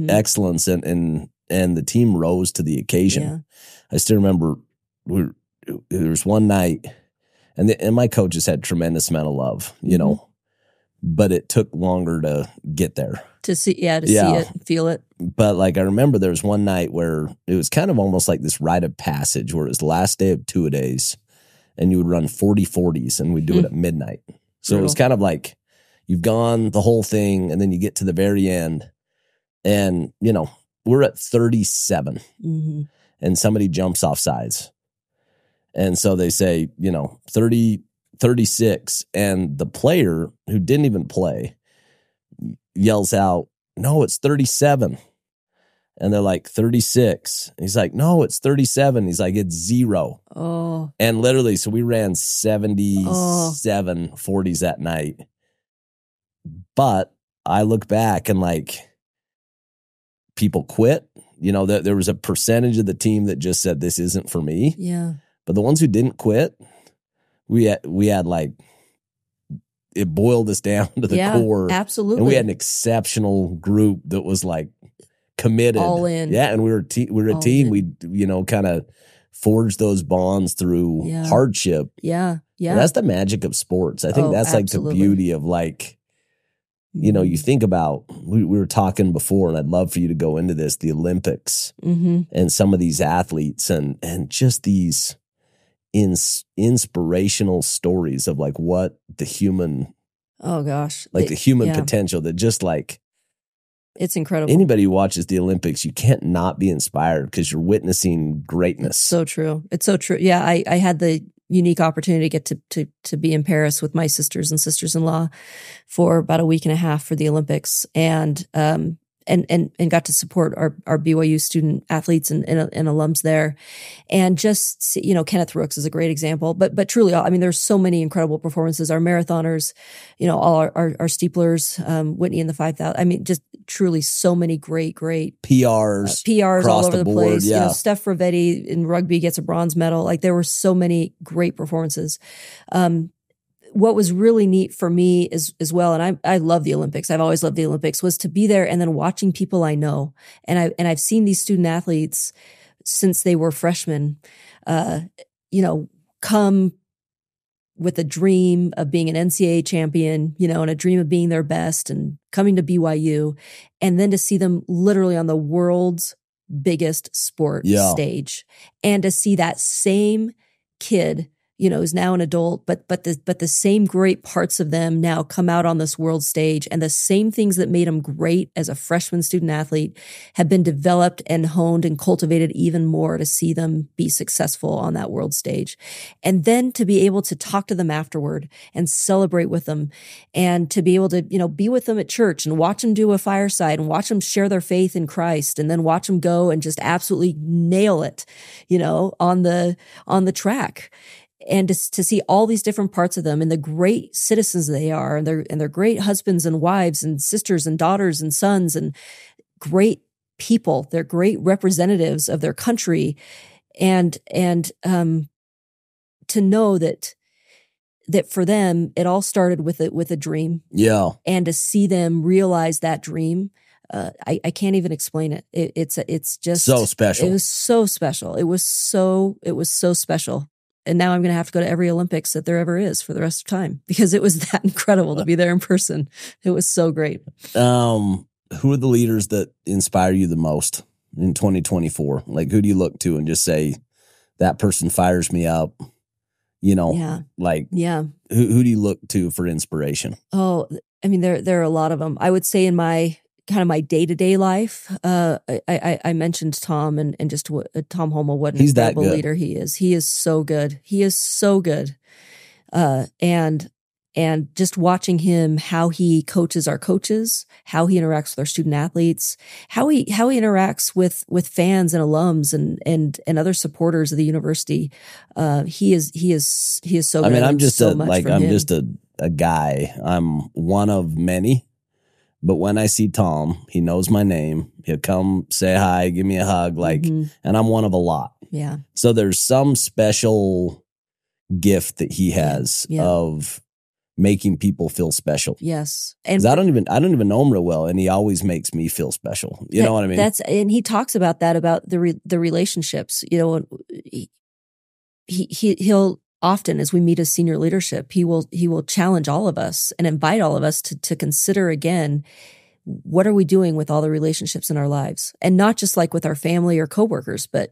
excellence and the team rose to the occasion. I still remember there was one night and my coaches had tremendous amount of love, but it took longer to get there. To see it, feel it. But like I remember there was one night where it was kind of almost like this rite of passage where it was the last day of 2-a-days and you would run 40/40s and we'd do it at midnight. So it was kind of like you've gone the whole thing and then you get to the very end and, we're at 37 and somebody jumps off sides. And so they say, 36 and the player who didn't even play yells out, "No, it's 37." And they're like, 36. He's like, "No, it's 37. He's like, "It's 0. Oh. And literally, so we ran 77 40s that night. But I look back and like people quit. There was a percentage of the team that just said, "This isn't for me." Yeah. But the ones who didn't quit, we had like, it boiled us down to the core. Absolutely. And we had an exceptional group that was like committed. All in. Yeah. And we were a team. We, kind of forged those bonds through hardship. Yeah. Yeah. And that's the magic of sports. I think that's like the beauty of like, you think about, we were talking before, and I'd love for you to go into this, the Olympics and some of these athletes and just these inspirational stories of like what the human, the human potential that just like It's incredible. Anybody who watches the Olympics, you can't not be inspired because you're witnessing greatness. It's so true. It's so true. Yeah, I had the unique opportunity to get to be in Paris with my sisters and sisters-in-law for about a week and a half for the Olympics, and got to support our BYU student athletes and alums there. And just, Kenneth Rooks is a great example, but truly, I mean, there's so many incredible performances. Our marathoners, all our steeplers, Whitney in the 5,000. I mean, just truly so many great PRs all over the place. Yeah. Steph Ravetti in rugby gets a bronze medal. Like, there were so many great performances. What was really neat for me as well, and I love the Olympics. I've always loved the Olympics, was to be there and then watching people I know. And I've seen these student athletes since they were freshmen, come with a dream of being an NCAA champion, and a dream of being their best and coming to BYU, and then to see them literally on the world's biggest sport stage, and to see that same kid, is now an adult, but the same great parts of them now come out on this world stage, and the same things that made them great as a freshman student athlete have been developed and honed and cultivated even more to see them be successful on that world stage. And then to be able to talk to them afterward and celebrate with them, and to be able to, be with them at church and watch them do a fireside and watch them share their faith in Christ, and then watch them go and just absolutely nail it, on the track. And to see all these different parts of them and the great citizens they are, and they're great husbands and wives and sisters and daughters and sons and great people. They're great representatives of their country, and to know that for them it all started with a dream. Yeah, and to see them realize that dream. I can't even explain it. It's just so special. It was so special. It was so special. And now I'm going to have to go to every Olympics that there ever is for the rest of time, because it was that incredible to be there in person. It was so great. Who are the leaders that inspire you the most in 2024? Like, who do you look to and just say, that person fires me up? Who do you look to for inspiration? Oh, I mean, there are a lot of them. I would say in my day-to-day life, I mentioned Tom and just Tom Holmoe, what an incredible leader he is. He is so good. He is so good. And just watching him, how he coaches our coaches, how he interacts with our student athletes, how he interacts with fans and alums and other supporters of the university. He is so good. I mean, I'm just a guy. I'm one of many. But when I see Tom, he knows my name. He'll come say hi, give me a hug, and I'm one of a lot. Yeah. So there's some special gift that he has of making people feel special. Yes. And I don't even know him real well, and he always makes me feel special. You know what I mean? And he talks about that, about the relationships. He'll often, as we meet as senior leadership, he will challenge all of us and invite all of us to consider again, what are we doing with all the relationships in our lives? And not just like with our family or coworkers, but,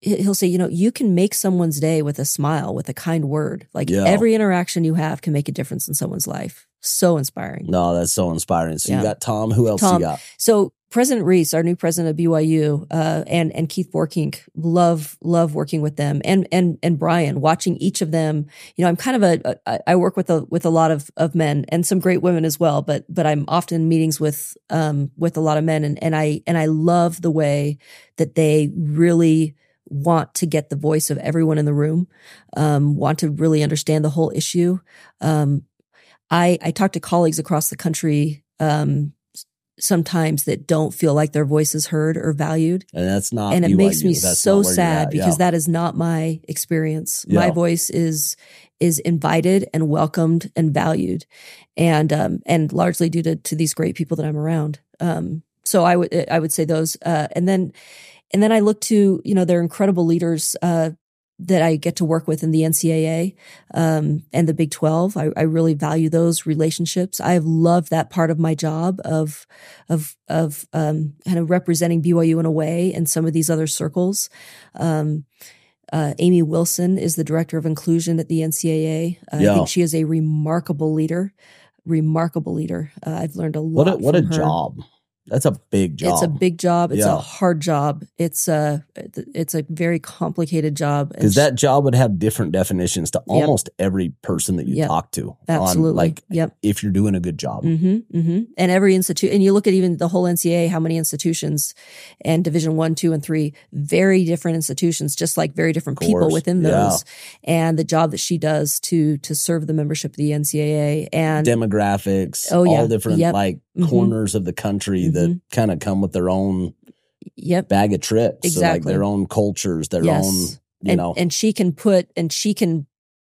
he'll say, you can make someone's day with a smile, with a kind word. Every interaction you have can make a difference in someone's life. So inspiring. No, that's so inspiring. So you got Tom. Who else you got? So President Reese, our new president of BYU, and Keith Borkink, love working with them, and Brian, watching each of them. I'm kind of I work with a lot of men and some great women as well, but I'm often in meetings with a lot of men, and I love the way that they really want to get the voice of everyone in the room, want to really understand the whole issue. I talk to colleagues across the country sometimes that don't feel like their voice is heard or valued. And that's not And it BYU. makes me that's so sad because that is not my experience. Yeah. My voice is invited and welcomed and valued, and largely due to these great people that I'm around. So I would say those, and then I look to, they're incredible leaders, that I get to work with in the NCAA, and the Big 12. I really value those relationships. I've loved that part of my job of kind of representing BYU in a way in some of these other circles. Amy Wilson is the director of inclusion at the NCAA. I think she is a remarkable leader. remarkable leader. I've learned a lot What a from her. job. That's a big job. It's a big job. It's Yeah. a hard job. It's a very complicated job. Because that job would have different definitions to Yep. almost every person that you Yep. talk to. Absolutely. On, like, Yep. if you're doing a good job. And every institute, and you look at even the whole NCAA, how many institutions, and Division 1, 2, and 3, very different institutions, just like very different people within those, and the job that she does to serve the membership of the NCAA and demographics, Oh, yeah. all different Yep. like corners of the country that kind of come with their own bag of tricks. Exactly. So like their own cultures, their own, and she can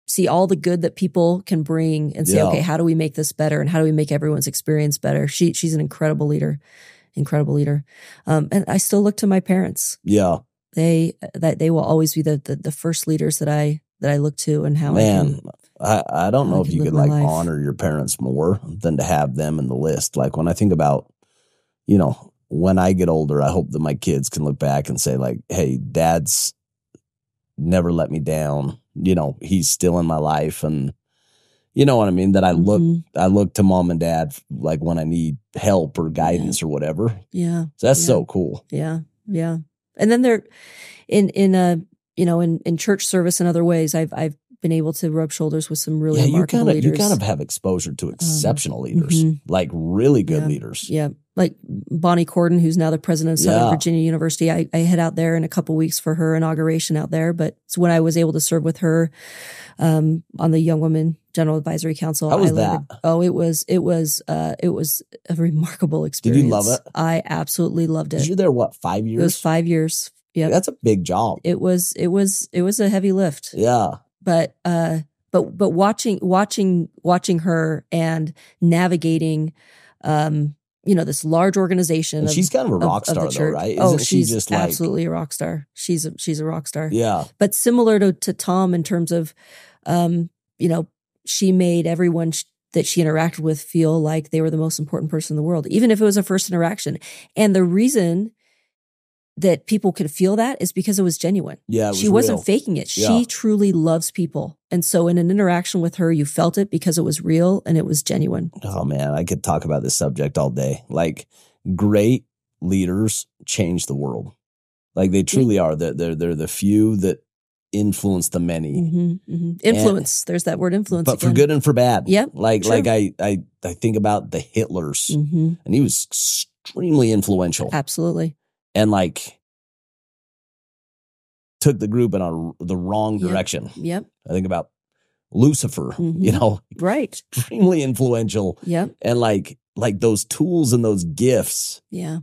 see all the good that people can bring and say, okay, how do we make this better? And how do we make everyone's experience better? She's an incredible leader. And I still look to my parents. Yeah. They will always be the first leaders that I look to, and how I don't know if you could like life. honor your parents more than to have them in the list. Like when I think about, when I get older, I hope that my kids can look back and say like, hey, dad's never let me down. He's still in my life. And you know what I mean? That I look to mom and dad like when I need help or guidance or whatever. Yeah. So that's so cool. Yeah. Yeah. And then they're in church service and other ways, I've been able to rub shoulders with some really remarkable leaders. You kind of have exposure to exceptional leaders, like really good leaders. Yeah. Like Bonnie Cordon, who's now the president of Southern Virginia University. I head out there in a couple weeks for her inauguration out there. But it's when I was able to serve with her on the Young Women General Advisory Council. How was that? It was a remarkable experience. Did you love it? I absolutely loved it. You were there, what, 5 years? It was 5 years. Yeah. That's a big job. It was a heavy lift. Yeah. But watching her and navigating, this large organization. And she's kind of a rock star though, right? Isn't she she's just like, absolutely a rock star. She's a rock star. Yeah. But similar to Tom in terms of, she made everyone that she interacted with feel like they were the most important person in the world, even if it was a first interaction. And the reason that people could feel that is because it was genuine. Yeah, she wasn't faking it. She truly loves people. And so in an interaction with her, you felt it because it was real and it was genuine. Oh man, I could talk about this subject all day. Like great leaders change the world. Like they truly are. They're the few that influence the many. Influence. There's that word influence. But again. for good and for bad. Yep. Like I think about the Hitlers and he was extremely influential. Absolutely. And like took the group in the wrong direction. Yep. I think about Lucifer, right. Extremely influential. Yep. And like those tools and those gifts. Yeah.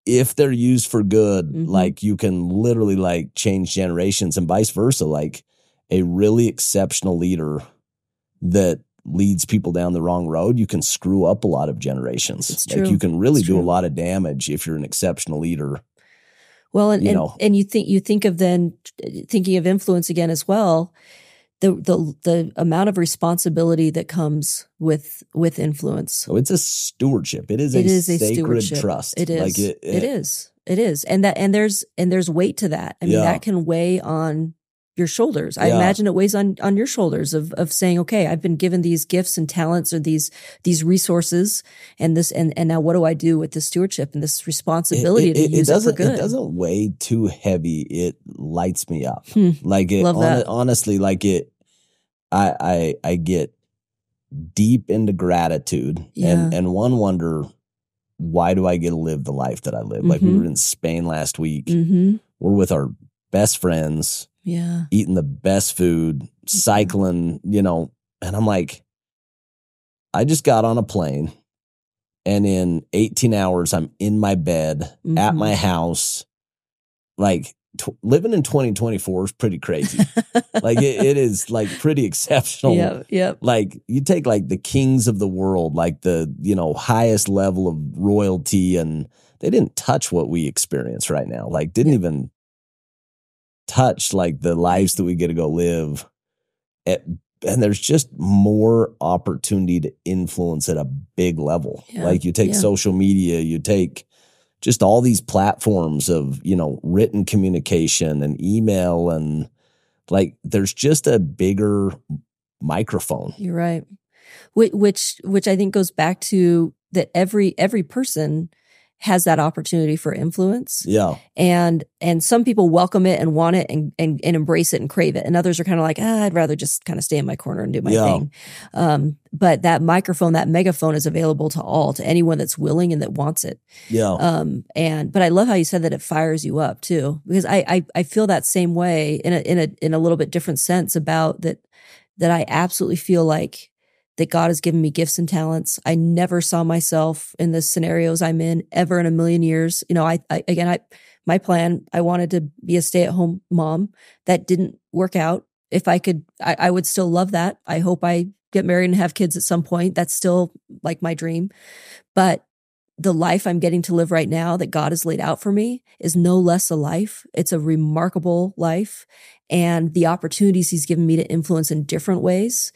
If they're used for good, like you can literally like change generations and vice versa. Like a really exceptional leader that leads people down the wrong road, you can screw up a lot of generations. It's like true. you can really do a lot of damage if you're an exceptional leader. Well, and you think of then thinking of influence again as well, the amount of responsibility that comes with influence. So it's a stewardship. It is a sacred trust. It is. Like it is. And there's weight to that. I mean, that can weigh on your shoulders. I imagine it weighs on your shoulders of saying, okay, I've been given these gifts and talents or these resources and this, and now what do I do with this stewardship and this responsibility to use it for good? It doesn't weigh too heavy. It lights me up. Like it, honestly, like it, I get deep into gratitude and one wonder, why do I get to live the life that I live? Like we were in Spain last week. We're with our best friends. Yeah. Eating the best food, cycling, and I'm like, I just got on a plane and in 18 hours, I'm in my bed at my house. Like living in 2024 is pretty crazy. Like it is like pretty exceptional. Yeah. Like you take like the kings of the world, like the, highest level of royalty, and they didn't touch what we experience right now. Like didn't even touch like the lives that we get to go live and there's just more opportunity to influence at a big level. Like you take social media, you take just all these platforms of, written communication and email, and like there's just a bigger microphone. You're right. Which I think goes back to that every person has that opportunity for influence. Yeah. And some people welcome it and want it and embrace it and crave it. And others are kind of like, I'd rather just kind of stay in my corner and do my thing. But that microphone, that megaphone is available to all, to anyone that's willing and that wants it. Yeah. But I love how you said that it fires you up too, because I feel that same way in a little bit different sense about that I absolutely feel like that God has given me gifts and talents. I never saw myself in the scenarios I'm in ever in a million years. You know, my plan, I wanted to be a stay-at-home mom. That didn't work out. If I could, I would still love that. I hope I get married and have kids at some point. That's still like my dream. But the life I'm getting to live right now that God has laid out for me is no less a life. It's a remarkable life. And the opportunities he's given me to influence in different ways,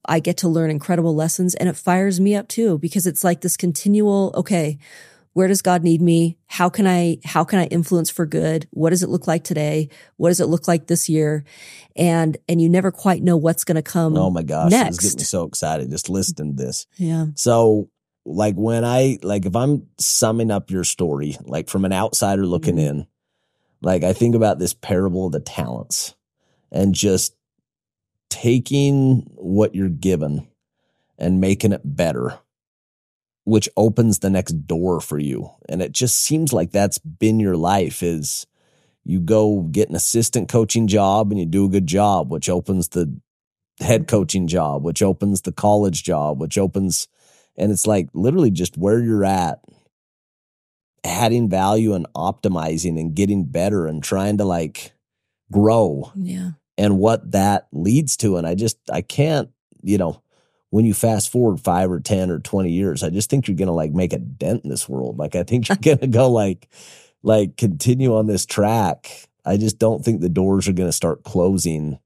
I get to learn incredible lessons, and it fires me up too, because it's like this continual, okay, where does God need me? How can I influence for good? What does it look like today? What does it look like this year? And you never quite know what's going to come. Oh my gosh. Next. It's getting me so excited just listening to this. Yeah. So like if I'm summing up your story, like from an outsider looking in, like I think about this parable of the talents and just taking what you're given and making it better, which opens the next door for you. And it just seems like that's been your life, is you go get an assistant coaching job and you do a good job, which opens the head coaching job, which opens the college job, which opens, and it's like literally just where you're at, adding value and optimizing and getting better and trying to like grow. Yeah. And what that leads to. And I can't, when you fast forward 5 or 10 or 20 years, I just think you're going to like make a dent in this world. Like, I think you're going to go like continue on this track. I just don't think the doors are going to start closing.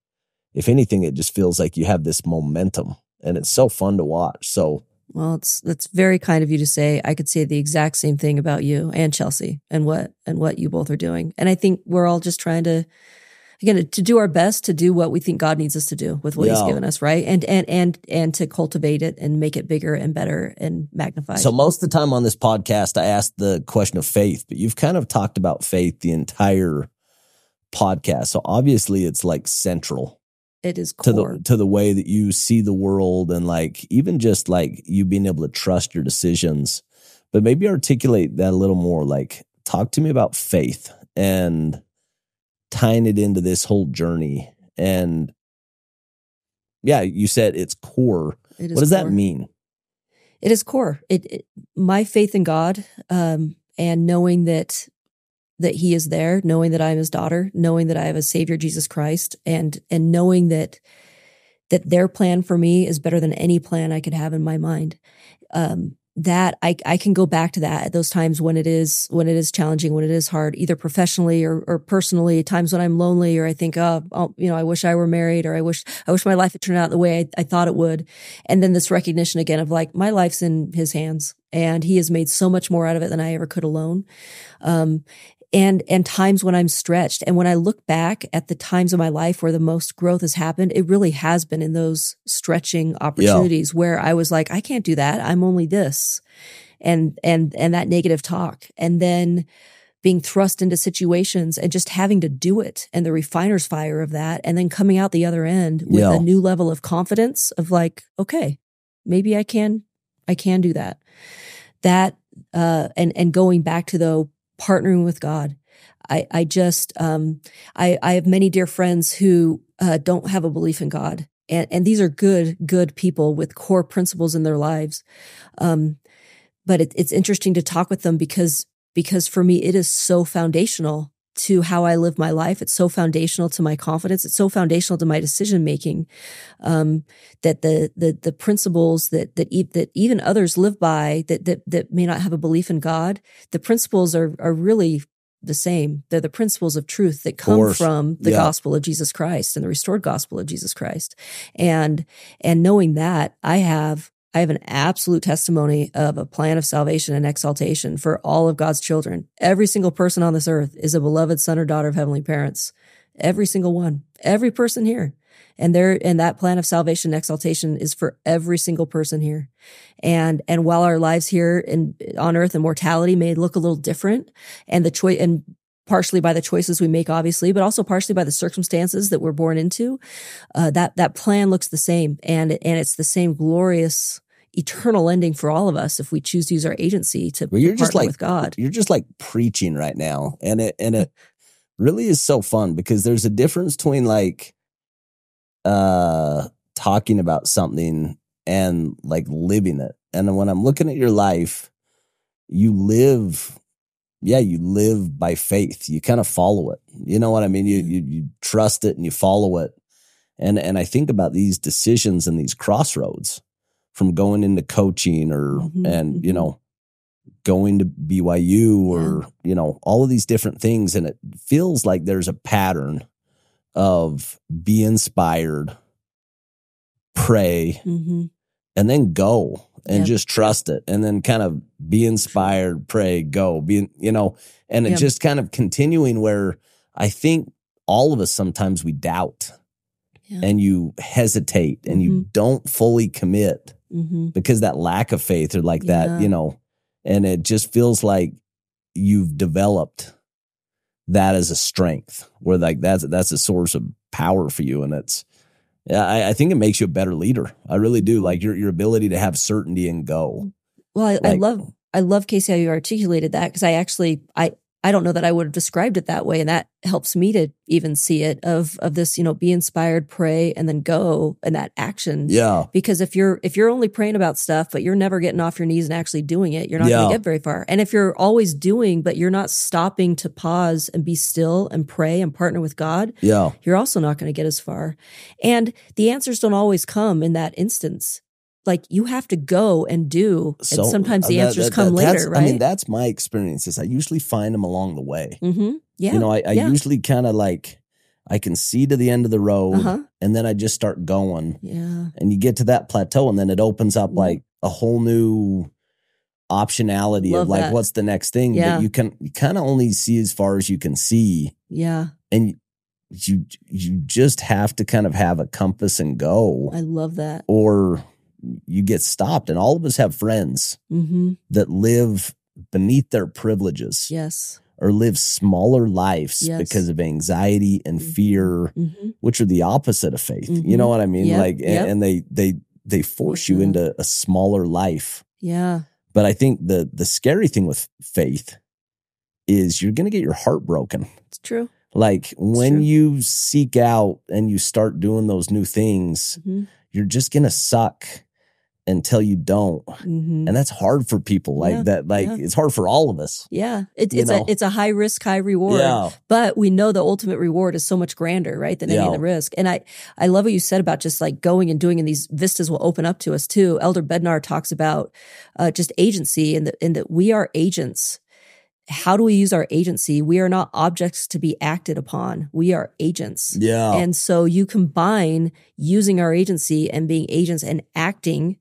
If anything, it just feels like you have this momentum, and it's so fun to watch. So, well, that's very kind of you to say. I could say the exact same thing about you and Chelsea and what you both are doing. And I think we're all just trying to, again, to do our best to do what we think God needs us to do with what he's given us, right? And to cultivate it and make it bigger and better and magnified. So most of the time on this podcast, I ask the question of faith, but you've kind of talked about faith the entire podcast. So obviously it's like central. It is core to the way that you see the world, and like even just like you being able to trust your decisions. But maybe articulate that a little more. Like, talk to me about faith and tying it into this whole journey. And yeah, you said it's core. What does that mean? It is core. My faith in God, and knowing that he is there, knowing that I'm his daughter, knowing that I have a Savior, Jesus Christ, and knowing that their plan for me is better than any plan I could have in my mind. That I can go back to that at those times when it is challenging, when it is hard, either professionally or personally, times when I'm lonely, or I think, I wish I were married, or I wish my life had turned out the way I thought it would. And then this recognition again of like, my life's in his hands, and he has made so much more out of it than I ever could alone. And times when I'm stretched. And when I look back at the times of my life where the most growth has happened, it really has been in those stretching opportunities where I was like, I can't do that. I'm only this. And that negative talk. And then being thrust into situations and just having to do it, and the refiner's fire of that. And then coming out the other end with a new level of confidence of like, okay, maybe I can do that. That, and going back to though, partnering with God. I have many dear friends who don't have a belief in God. And these are good people with core principles in their lives. But it's interesting to talk with them because for me, it is so foundational to how I live my life. It's so foundational to my confidence. It's so foundational to my decision making, that the principles that even others live by that may not have a belief in God, the principles are really the same. They're the principles of truth that come from the gospel of Jesus Christ and the restored gospel of Jesus Christ. And knowing that, I have an absolute testimony of a plan of salvation and exaltation for all of God's children. Every single person on this earth is a beloved son or daughter of heavenly parents. Every single one. Every person here. And that plan of salvation and exaltation is for every single person here. And while our lives here on earth and mortality may look a little different, and partially by the choices we make, obviously, but also partially by the circumstances that we're born into, that plan looks the same. And it's the same glorious eternal ending for all of us if we choose to use our agency to partner with God. You're just like preaching right now. And it really is so fun, because there's a difference between like talking about something and like living it. And when I'm looking at your life, you live by faith. You kind of follow it. You know what I mean? You trust it and you follow it. And I think about these decisions and these crossroads, from going into coaching and, you know, going to BYU or, you know, all of these different things. And it feels like there's a pattern of be inspired, pray, and then go and just trust it. And then kind of be inspired, pray, go, you know, and it just kind of continuing, where I think all of us, sometimes we doubt and you hesitate and you don't fully commit. Because that lack of faith, or like that, you know, and it just feels like you've developed that as a strength, where like that's a source of power for you. And I think it makes you a better leader. I really do. Like your ability to have certainty and go. Well, I love, Casey, how you articulated that, because I don't know that I would have described it that way. And that helps me to even see it of this, you know, be inspired, pray, and then go, and that action. Yeah. Because if you're only praying about stuff, but you're never getting off your knees and actually doing it, you're not going to get very far. And if you're always doing, but you're not stopping to pause and be still and pray and partner with God, you're also not going to get as far. And the answers don't always come in that instance. Like, you have to go and do, and sometimes the answers come later, right? I mean, that's my experience, is I usually find them along the way. Yeah. You know, I usually kind of like, I can see to the end of the road, and then I just start going. Yeah. And you get to that plateau, and then it opens up like a whole new optionality of like, what's the next thing? But you kind of only see as far as you can see. Yeah. And you just have to kind of have a compass and go. I love that. Or you get stopped. And all of us have friends that live beneath their privileges. Yes. Or live smaller lives because of anxiety and fear, which are the opposite of faith. You know what I mean? Like, and they force you into a smaller life. Yeah. But I think the scary thing with faith is you're going to get your heart broken. It's true. Like when you seek out and you start doing those new things, you're just going to suck until you don't. And that's hard for people like that. Like it's hard for all of us. Yeah. It's a high risk, high reward, but we know the ultimate reward is so much grander, right? Than any of the risk. And I love what you said about just like going and doing, and these vistas will open up to us too. Elder Bednar talks about just agency and that we are agents. How do we use our agency? We are not objects to be acted upon. We are agents. Yeah. And so you combine using our agency and being agents and acting,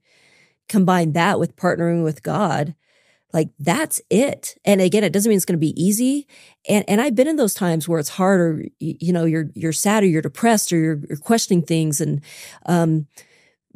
combine that with partnering with God, like that's it. And again, it doesn't mean it's going to be easy. And I've been in those times where it's hard, or you know, you're sad, or you're depressed, or you're questioning things, and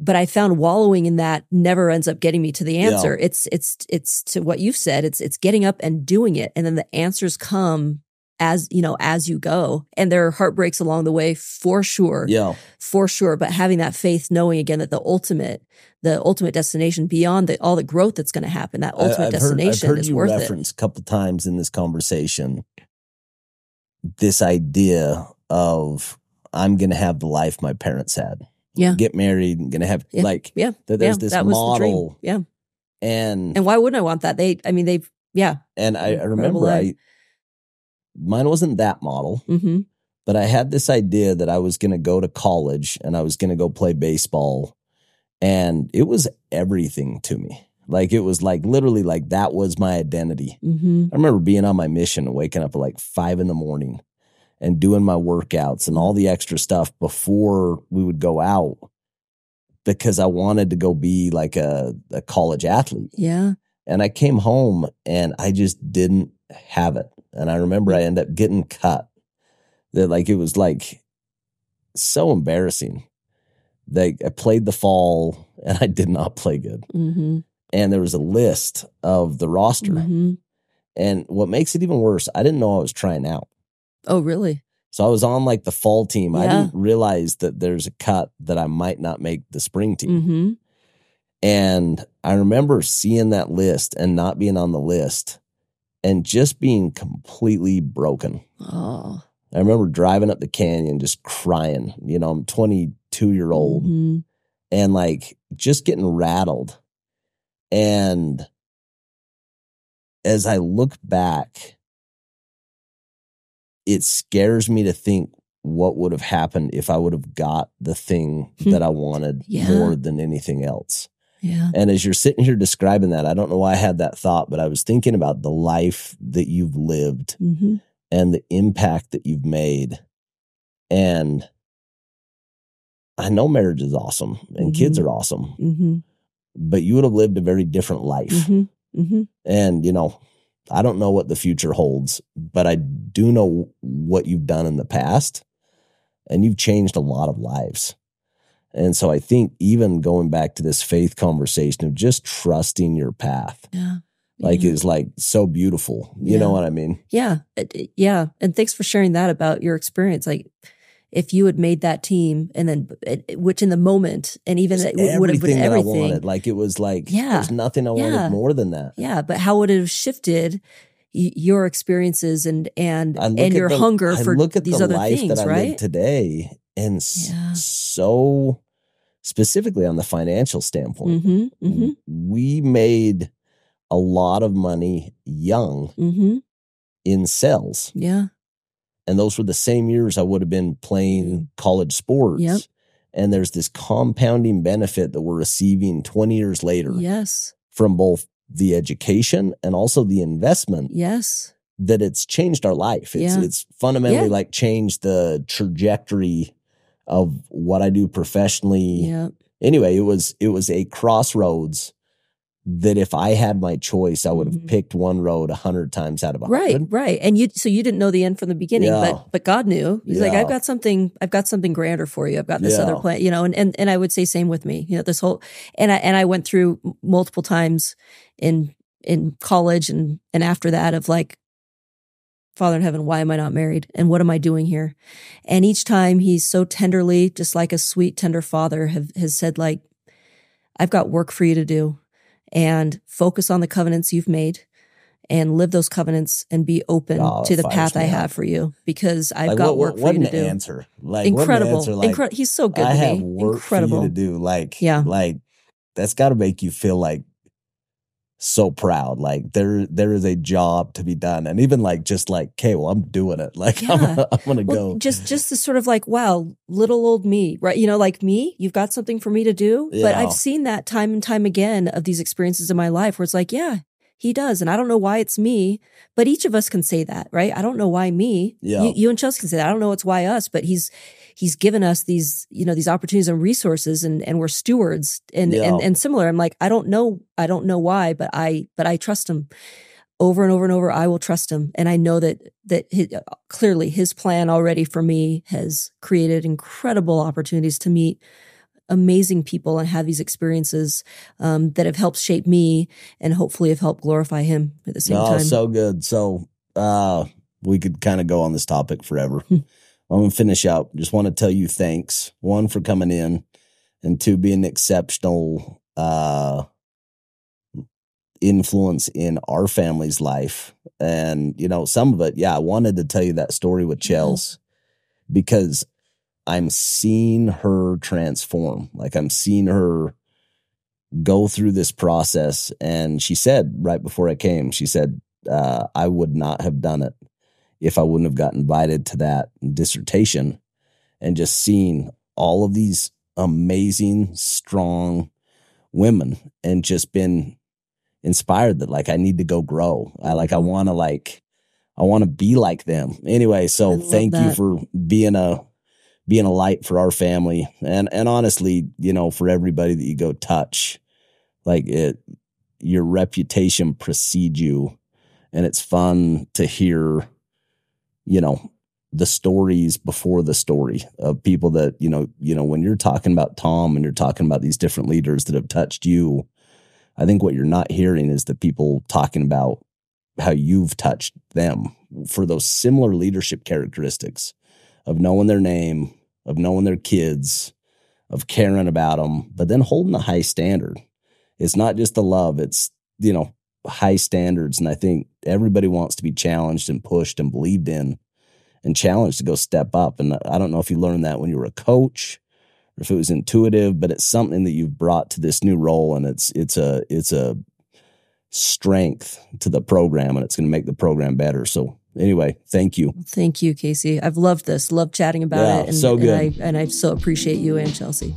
but I found wallowing in that never ends up getting me to the answer. Yeah. It's to what you've said. It's getting up and doing it, and then the answers come as you go. And there are heartbreaks along the way, for sure. Yeah, for sure. But having that faith, knowing again that the ultimate destination, beyond all the growth that's going to happen, that ultimate destination is worth it. I've heard you reference a couple times in this conversation this idea of I'm going to have the life my parents had. Yeah. Get married and going to have there's this model. Yeah. And why wouldn't I want that? They've And I remember mine wasn't that model, but I had this idea that I was going to go to college and I was going to go play baseball, and it was everything to me. Like it was like literally like that was my identity. I remember being on my mission and waking up at like 5 a.m. and doing my workouts and all the extra stuff before we would go out, because I wanted to go be like a college athlete. Yeah. And I came home and I just didn't have it. And I remember I ended up getting cut. That like, it was like so embarrassing. I played the fall and I did not play good. Mm-hmm. And there was a list of the roster. Mm-hmm. And what makes it even worse, I didn't know I was trying out. Oh, really? So I was on like the fall team. Yeah. I didn't realize that there's a cut that I might not make the spring team. Mm-hmm. And I remember seeing that list and not being on the list and just being completely broken. Oh. I remember driving up the canyon just crying. You know, I'm 22-year-old Mm-hmm. and like just getting rattled. And as I look back, it scares me to think what would have happened if I would have got the thing that I wanted more than anything else. Yeah. And as you're sitting here describing that, I don't know why I had that thought, but I was thinking about the life that you've lived Mm-hmm. and the impact that you've made. And I know marriage is awesome and kids are awesome, Mm-hmm. but you would have lived a very different life. Mm-hmm. Mm-hmm. And, you know, I don't know what the future holds, but I do know what you've done in the past, and you've changed a lot of lives. And so I think even going back to this faith conversation of just trusting your path, is like so beautiful. You know what I mean? Yeah. Yeah. And thanks for sharing that about your experience. Like, if you had made that team and then, which in the moment, and even it would have been everything. I wanted. Like, it was like, there's nothing I wanted more than that. Yeah. But how would it have shifted your experiences and your hunger for these other things, that I right? live today. And so specifically on the financial standpoint, we made a lot of money young in sales. Yeah. And those were the same years I would have been playing college sports. Yep. And there's this compounding benefit that we're receiving 20 years later. Yes. From both the education and also the investment. Yes. That it's changed our life. It's fundamentally like changed the trajectory of what I do professionally. Yeah. Anyway, it was a crossroads that if I had my choice, I would have picked one road 100 times out of 100. Right. And you didn't know the end from the beginning, but God knew. He's like, I've got something grander for you. I've got this other plan, you know, and I would say same with me, you know, this whole, and I went through multiple times in college and after that of like, Father in heaven, why am I not married? And what am I doing here? And each time he's so tenderly, just like a sweet, tender father has said, like, I've got work for you to do. And focus on the covenants you've made and live those covenants and be open to the path I have for you, because I've got work for you to do. Answer. Like, incredible. Like, he's so good to me. I have work for you to do. Like, like that's got to make you feel like so proud. Like there is a job to be done. And even like, just like, okay, well, I'm doing it. Like I'm going to go. Just this sort of like, wow, little old me, right? You know, like me, you've got something for me to do. But I've seen that time and time again of these experiences in my life where it's like, yeah, he does. And I don't know why it's me, but each of us can say that, right? I don't know why me. Yeah. You and Chelsea can say that. I don't know it's why us, but he's given us these, you know, these opportunities and resources, and we're stewards and similar. I'm like, I don't know why, but I trust him over and over and over. I will trust him. And I know that clearly his plan already for me has created incredible opportunities to meet amazing people and have these experiences that have helped shape me and hopefully have helped glorify him at the same time. So good. So we could kind of go on this topic forever. I'm going to finish out. Just want to tell you thanks. One, for coming in, and two, being an exceptional influence in our family's life. And, you know, some of it, I wanted to tell you that story with Chels because I'm seeing her transform. Like, I'm seeing her go through this process. And she said right before I came, she said, I would not have done it if I wouldn't have got invited to that dissertation. And just seeing all of these amazing, strong women and just been inspired that, like, I need to go grow. I want to be like them. Anyway, so thank you for being a light for our family. And honestly, you know, for everybody that you go touch, like, your reputation precedes you. And it's fun to hear, you know, the stories before the story of people that, when you're talking about Tom and you're talking about these different leaders that have touched you, I think what you're not hearing is the people talking about how you've touched them for those similar leadership characteristics of knowing their name, of knowing their kids, of caring about them, but then holding a high standard. It's not just the love, it's, high standards. And I think everybody wants to be challenged and pushed and believed in and challenged to go step up. And I don't know if you learned that when you were a coach or if it was intuitive, but it's something that you've brought to this new role. And it's a strength to the program, and it's going to make the program better. So anyway, thank you. Thank you, Casey. I've loved this, loved chatting about it. And, so good. And I so appreciate you and Chelsea.